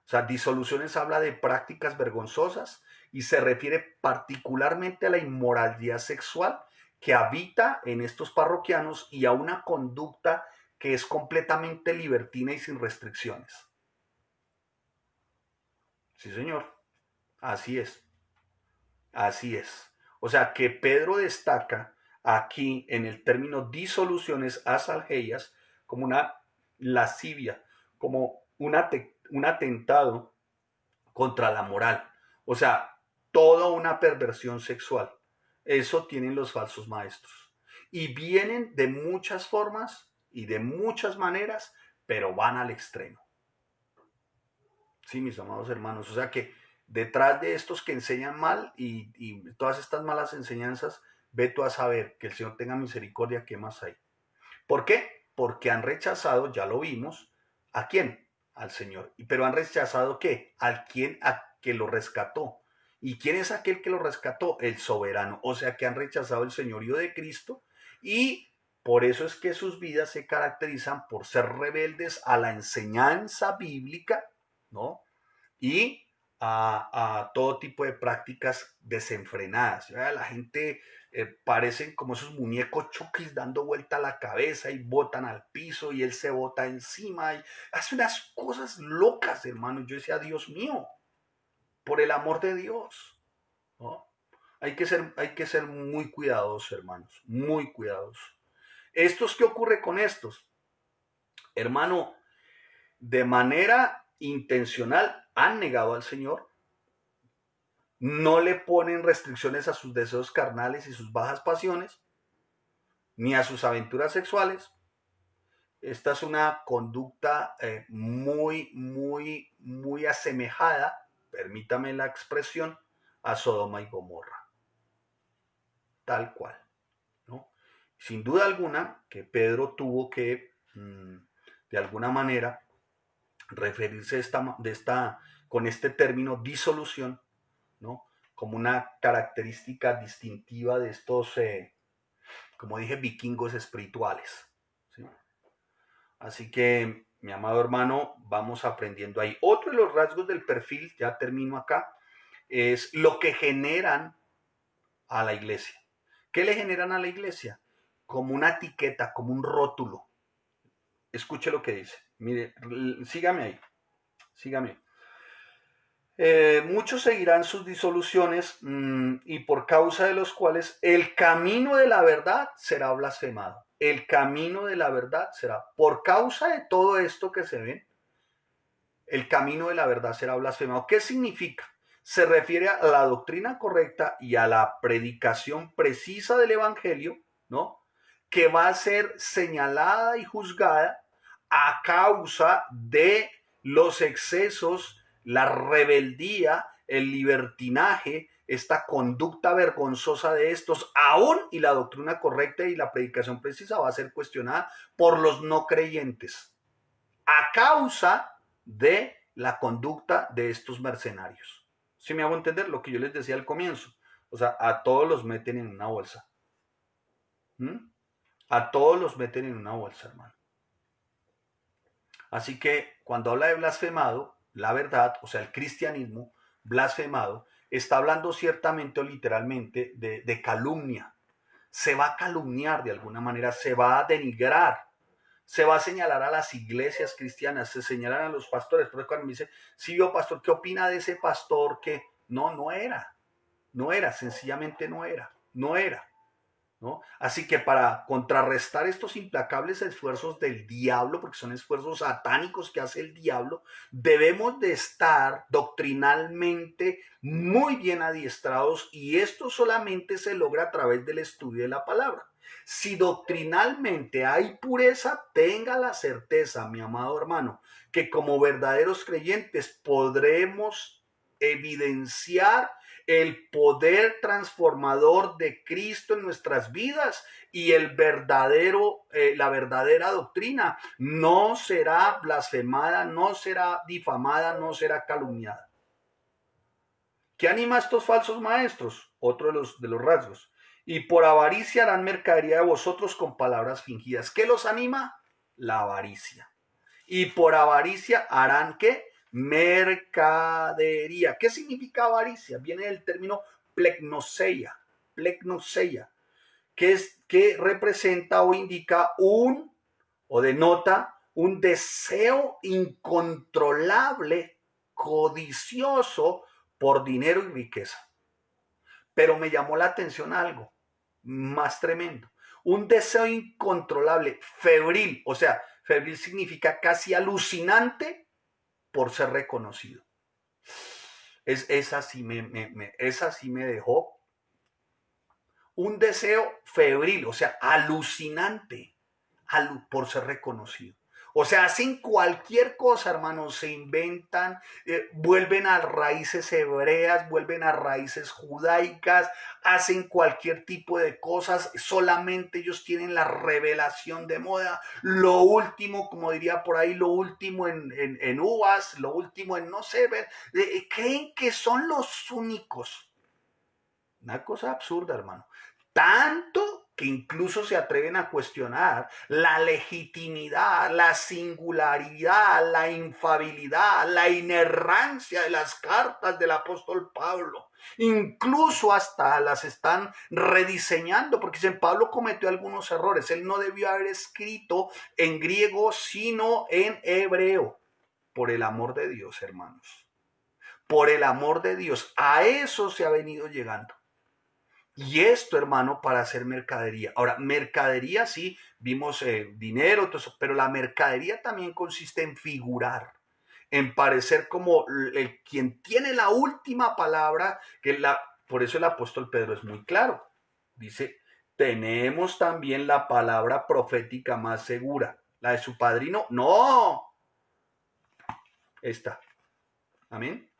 O sea, disoluciones habla de prácticas vergonzosas y se refiere particularmente a la inmoralidad sexual que habita en estos parroquianos y a una conducta que es completamente libertina y sin restricciones. Sí, señor. Así es. Así es. O sea que Pedro destaca aquí en el término disoluciones asalgeias como una lascivia, como un atentado contra la moral. O sea, toda una perversión sexual. Eso tienen los falsos maestros. Y vienen de muchas formas y de muchas maneras, pero van al extremo. Sí, mis amados hermanos. O sea que detrás de estos que enseñan mal y todas estas malas enseñanzas, ve tú a saber que el Señor tenga misericordia, ¿qué más hay? ¿Por qué? Porque han rechazado, ya lo vimos, ¿a quién? Al Señor. Pero han rechazado ¿qué? Al quien a que lo rescató. ¿Y quién es aquel que lo rescató? El soberano. O sea que han rechazado el señorío de Cristo y por eso es que sus vidas se caracterizan por ser rebeldes a la enseñanza bíblica, ¿no? Y a todo tipo de prácticas desenfrenadas. La gente parecen como esos muñecos chukis dando vuelta a la cabeza y botan al piso y él se bota encima y hace unas cosas locas, hermano. Yo decía, Dios mío, por el amor de Dios, ¿no? Hay que ser muy cuidadosos, hermanos, muy cuidadosos. ¿Qué ocurre con estos? Hermano, de manera intencional han negado al Señor, no le ponen restricciones a sus deseos carnales y sus bajas pasiones, ni a sus aventuras sexuales. Esta es una conducta muy, muy, muy asemejada, permítame la expresión, a Sodoma y Gomorra. Tal cual, ¿no? Sin duda alguna que Pedro tuvo que, de alguna manera, referirse con este término disolución, ¿no? Como una característica distintiva de estos, como dije, vikingos espirituales, ¿sí? Así que, mi amado hermano, vamos aprendiendo ahí. Otro de los rasgos del perfil, ya termino acá, es lo que generan a la iglesia. ¿Qué le generan a la iglesia? Como una etiqueta, como un rótulo. Escuche lo que dice. Mire, sígame ahí, sígame. Muchos seguirán sus disoluciones y por causa de los cuales el camino de la verdad será blasfemado. El camino de la verdad será, por causa de todo esto que se ve, el camino de la verdad será blasfemado. ¿Qué significa? se refiere a la doctrina correcta y a la predicación precisa del evangelio, ¿no? Que va a ser señalada y juzgada a causa de los excesos, la rebeldía, el libertinaje, esta conducta vergonzosa de estos, aún y la doctrina correcta y la predicación precisa va a ser cuestionada por los no creyentes, a causa de la conducta de estos mercenarios. ¿Sí me hago entender lo que yo les decía al comienzo? O sea, a todos los meten en una bolsa. ¿Mm? A todos los meten en una bolsa, hermano. Así que cuando habla de blasfemado, la verdad, o sea, el cristianismo blasfemado, está hablando ciertamente o literalmente de calumnia. Se va a calumniar de alguna manera, se va a denigrar, se va a señalar a las iglesias cristianas, se señalan a los pastores. Por eso cuando me dice, sí, yo pastor, ¿qué opina de ese pastor que no era, sencillamente no era. ¿No? Así que para contrarrestar estos implacables esfuerzos del diablo, porque son esfuerzos satánicos que hace el diablo, debemos de estar doctrinalmente muy bien adiestrados, y esto solamente se logra a través del estudio de la palabra. Si doctrinalmente hay pureza, tenga la certeza, mi amado hermano, que como verdaderos creyentes podremos evidenciar el poder transformador de Cristo en nuestras vidas, y la verdadera doctrina no será blasfemada, no será difamada, no será calumniada. ¿Qué anima a estos falsos maestros? Otro de los rasgos. Y por avaricia harán mercadería de vosotros con palabras fingidas. ¿Qué los anima? La avaricia. Y por avaricia harán ¿qué? Mercadería. ¿Qué significa avaricia? Viene del término plegnoseia, que representa o indica o denota un deseo incontrolable, codicioso por dinero y riqueza. Pero me llamó la atención algo más tremendo. Un deseo incontrolable, febril, o sea, febril significa casi alucinante por ser reconocido. Esa sí me dejó. Un deseo febril, o sea, alucinante por ser reconocido. O sea, hacen cualquier cosa, hermanos, se inventan, vuelven a raíces hebreas, vuelven a raíces judaicas, hacen cualquier tipo de cosas, solamente ellos tienen la revelación de moda, lo último, como diría por ahí, lo último en uvas, lo último en no sé, creen que son los únicos. Una cosa absurda, hermano. Tanto que incluso se atreven a cuestionar la legitimidad, la singularidad, la infabilidad, la inerrancia de las cartas del apóstol Pablo. Incluso hasta las están rediseñando, porque dicen, Pablo cometió algunos errores. Él no debió haber escrito en griego, sino en hebreo. Por el amor de Dios, hermanos. Por el amor de Dios. A eso se ha venido llegando. Y esto, hermano, para hacer mercadería. Ahora, mercadería sí, vimos dinero, todo eso, pero la mercadería también consiste en figurar, en parecer como quien tiene la última palabra, por eso el apóstol Pedro es muy claro. Dice, tenemos también la palabra profética más segura. La de su padrino, no. Esta. Amén.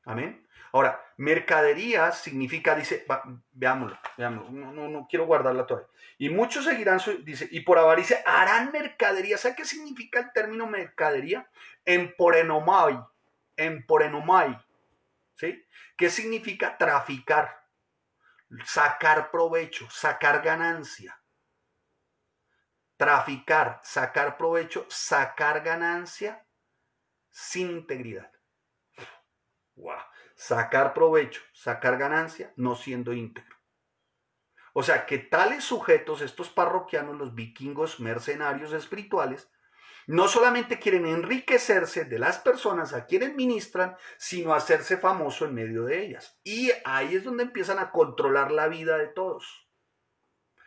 Amén. Ahora, mercadería significa, dice, veámoslo, no quiero guardarla todavía. Y muchos seguirán, dice, y por avaricia harán mercadería. ¿Sabe qué significa el término mercadería? Emporenomai, ¿sí? ¿Qué significa traficar? Sacar provecho, sacar ganancia. Traficar, sacar provecho, sacar ganancia sin integridad. Wow. Sacar provecho, sacar ganancia, no siendo íntegro. O sea que tales sujetos, estos parroquianos, los vikingos mercenarios espirituales, no solamente quieren enriquecerse de las personas a quienes ministran, sino hacerse famoso en medio de ellas. Y ahí es donde empiezan a controlar la vida de todos.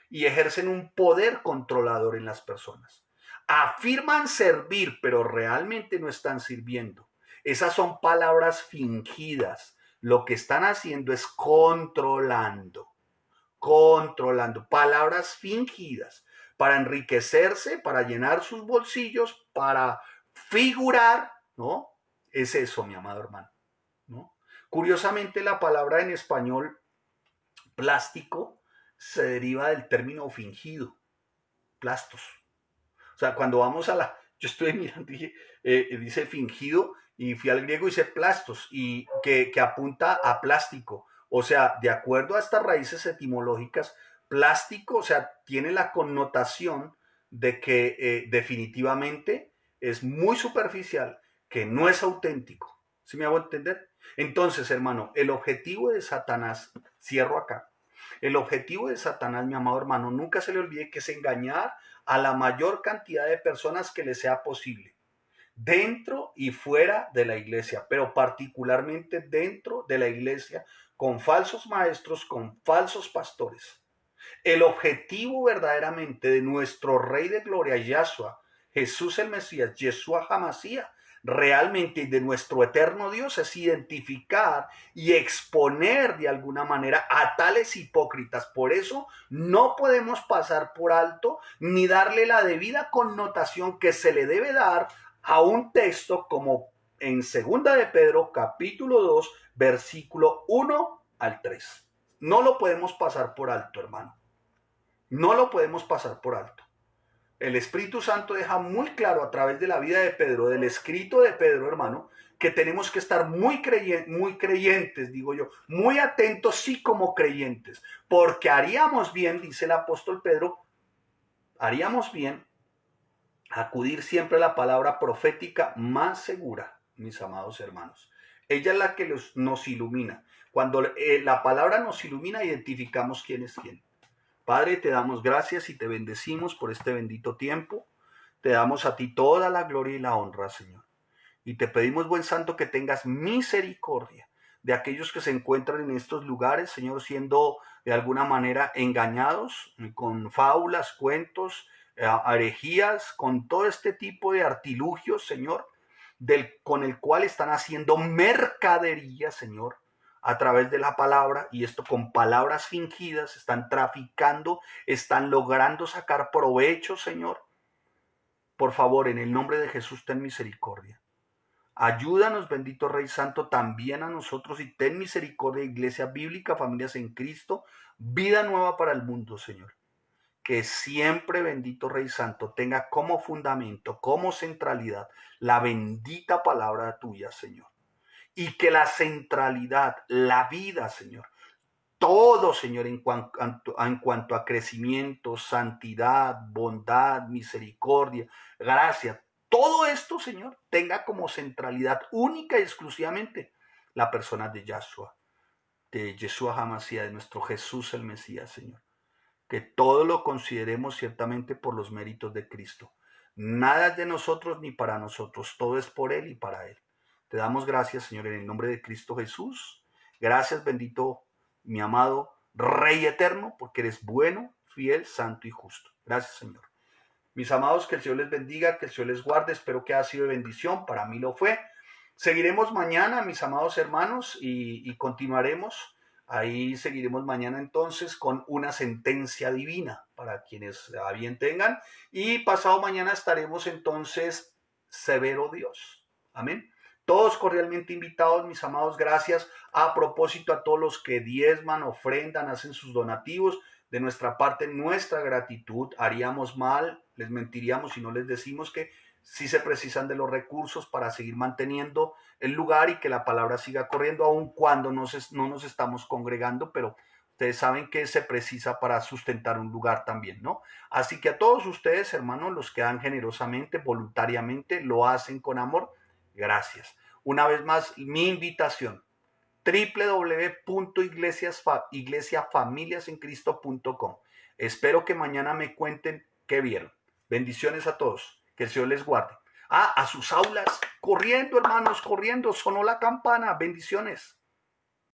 Y ejercen un poder controlador en las personas. Afirman servir, pero realmente no están sirviendo. Esas son palabras fingidas. lo que están haciendo es controlando palabras fingidas para enriquecerse, para llenar sus bolsillos, para figurar, ¿no? Es eso, mi amado hermano, ¿no? Curiosamente, la palabra en español plástico se deriva del término fingido, plastos. O sea, cuando vamos a yo estoy mirando, dice fingido, y fui al griego y dice plastos, y que apunta a plástico. O sea, de acuerdo a estas raíces etimológicas, plástico, o sea, tiene la connotación de que definitivamente es muy superficial, que no es auténtico. ¿Sí me hago entender? Entonces, hermano, el objetivo de Satanás, cierro acá, el objetivo de Satanás, mi amado hermano, nunca se le olvide que es engañar a la mayor cantidad de personas que le sea posible, dentro y fuera de la iglesia, pero particularmente dentro de la iglesia, con falsos maestros, con falsos pastores. El objetivo verdaderamente de nuestro Rey de Gloria, Yahshua, Jesús el Mesías, Yeshua Hamashiach, realmente de nuestro eterno Dios es identificar y exponer de alguna manera a tales hipócritas. Por eso no podemos pasar por alto ni darle la debida connotación que se le debe dar a un texto como en Segunda de Pedro, capítulo 2, versículo 1 al 3. No lo podemos pasar por alto, hermano. No lo podemos pasar por alto. El Espíritu Santo deja muy claro a través de la vida de Pedro, del escrito de Pedro, hermano, que tenemos que estar muy creyentes, digo yo, muy atentos, sí, como creyentes, porque haríamos bien, dice el apóstol Pedro, haríamos bien acudir siempre a la palabra profética más segura, mis amados hermanos. Ella es la que nos ilumina. Cuando la palabra nos ilumina, identificamos quién es quién. Padre, te damos gracias y te bendecimos por este bendito tiempo. Te damos a ti toda la gloria y la honra, Señor. Y te pedimos, buen santo, que tengas misericordia de aquellos que se encuentran en estos lugares, Señor, siendo de alguna manera engañados con fábulas, cuentos, herejías, con todo este tipo de artilugios, Señor, con el cual están haciendo mercadería, Señor, a través de la palabra, y esto con palabras fingidas, están traficando, están logrando sacar provecho, Señor. Por favor, en el nombre de Jesús, ten misericordia. Ayúdanos, bendito Rey Santo, también a nosotros, y ten misericordia, Iglesia Bíblica, Familias en Cristo, vida nueva para el mundo, Señor. Que siempre, bendito Rey Santo, tenga como fundamento, como centralidad, la bendita palabra tuya, Señor. Y que la centralidad, la vida, Señor, todo, Señor, en cuanto a crecimiento, santidad, bondad, misericordia, gracia, todo esto, Señor, tenga como centralidad única y exclusivamente la persona de Yahshua, de Yeshua Hamashiach, de nuestro Jesús el Mesías, Señor. Que todo lo consideremos ciertamente por los méritos de Cristo. Nada es de nosotros ni para nosotros, todo es por Él y para Él. Te damos gracias, Señor, en el nombre de Cristo Jesús. Gracias, bendito mi amado Rey eterno, porque eres bueno, fiel, santo y justo. Gracias, Señor. Mis amados, que el Señor les bendiga, que el Señor les guarde. Espero que haya sido de bendición. Para mí lo fue. Seguiremos mañana, mis amados hermanos, y continuaremos. Ahí seguiremos mañana entonces con una sentencia divina para quienes a bien tengan. Y pasado mañana estaremos entonces severo Dios. Amén. Todos cordialmente invitados, mis amados, gracias. A propósito, a todos los que diezman, ofrendan, hacen sus donativos, de nuestra parte, nuestra gratitud. Haríamos mal, les mentiríamos si no les decimos que sí se precisan de los recursos para seguir manteniendo el lugar y que la palabra siga corriendo, aun cuando no nos estamos congregando, pero ustedes saben que se precisa para sustentar un lugar también, ¿no? Así que a todos ustedes, hermanos, los que dan generosamente, voluntariamente, lo hacen con amor, gracias. Una vez más, mi invitación, www.iglesiafamiliasencristo.com. Espero que mañana me cuenten qué vieron. Bendiciones a todos. Que el Señor les guarde. A sus aulas, corriendo, hermanos, corriendo. Sonó la campana. Bendiciones.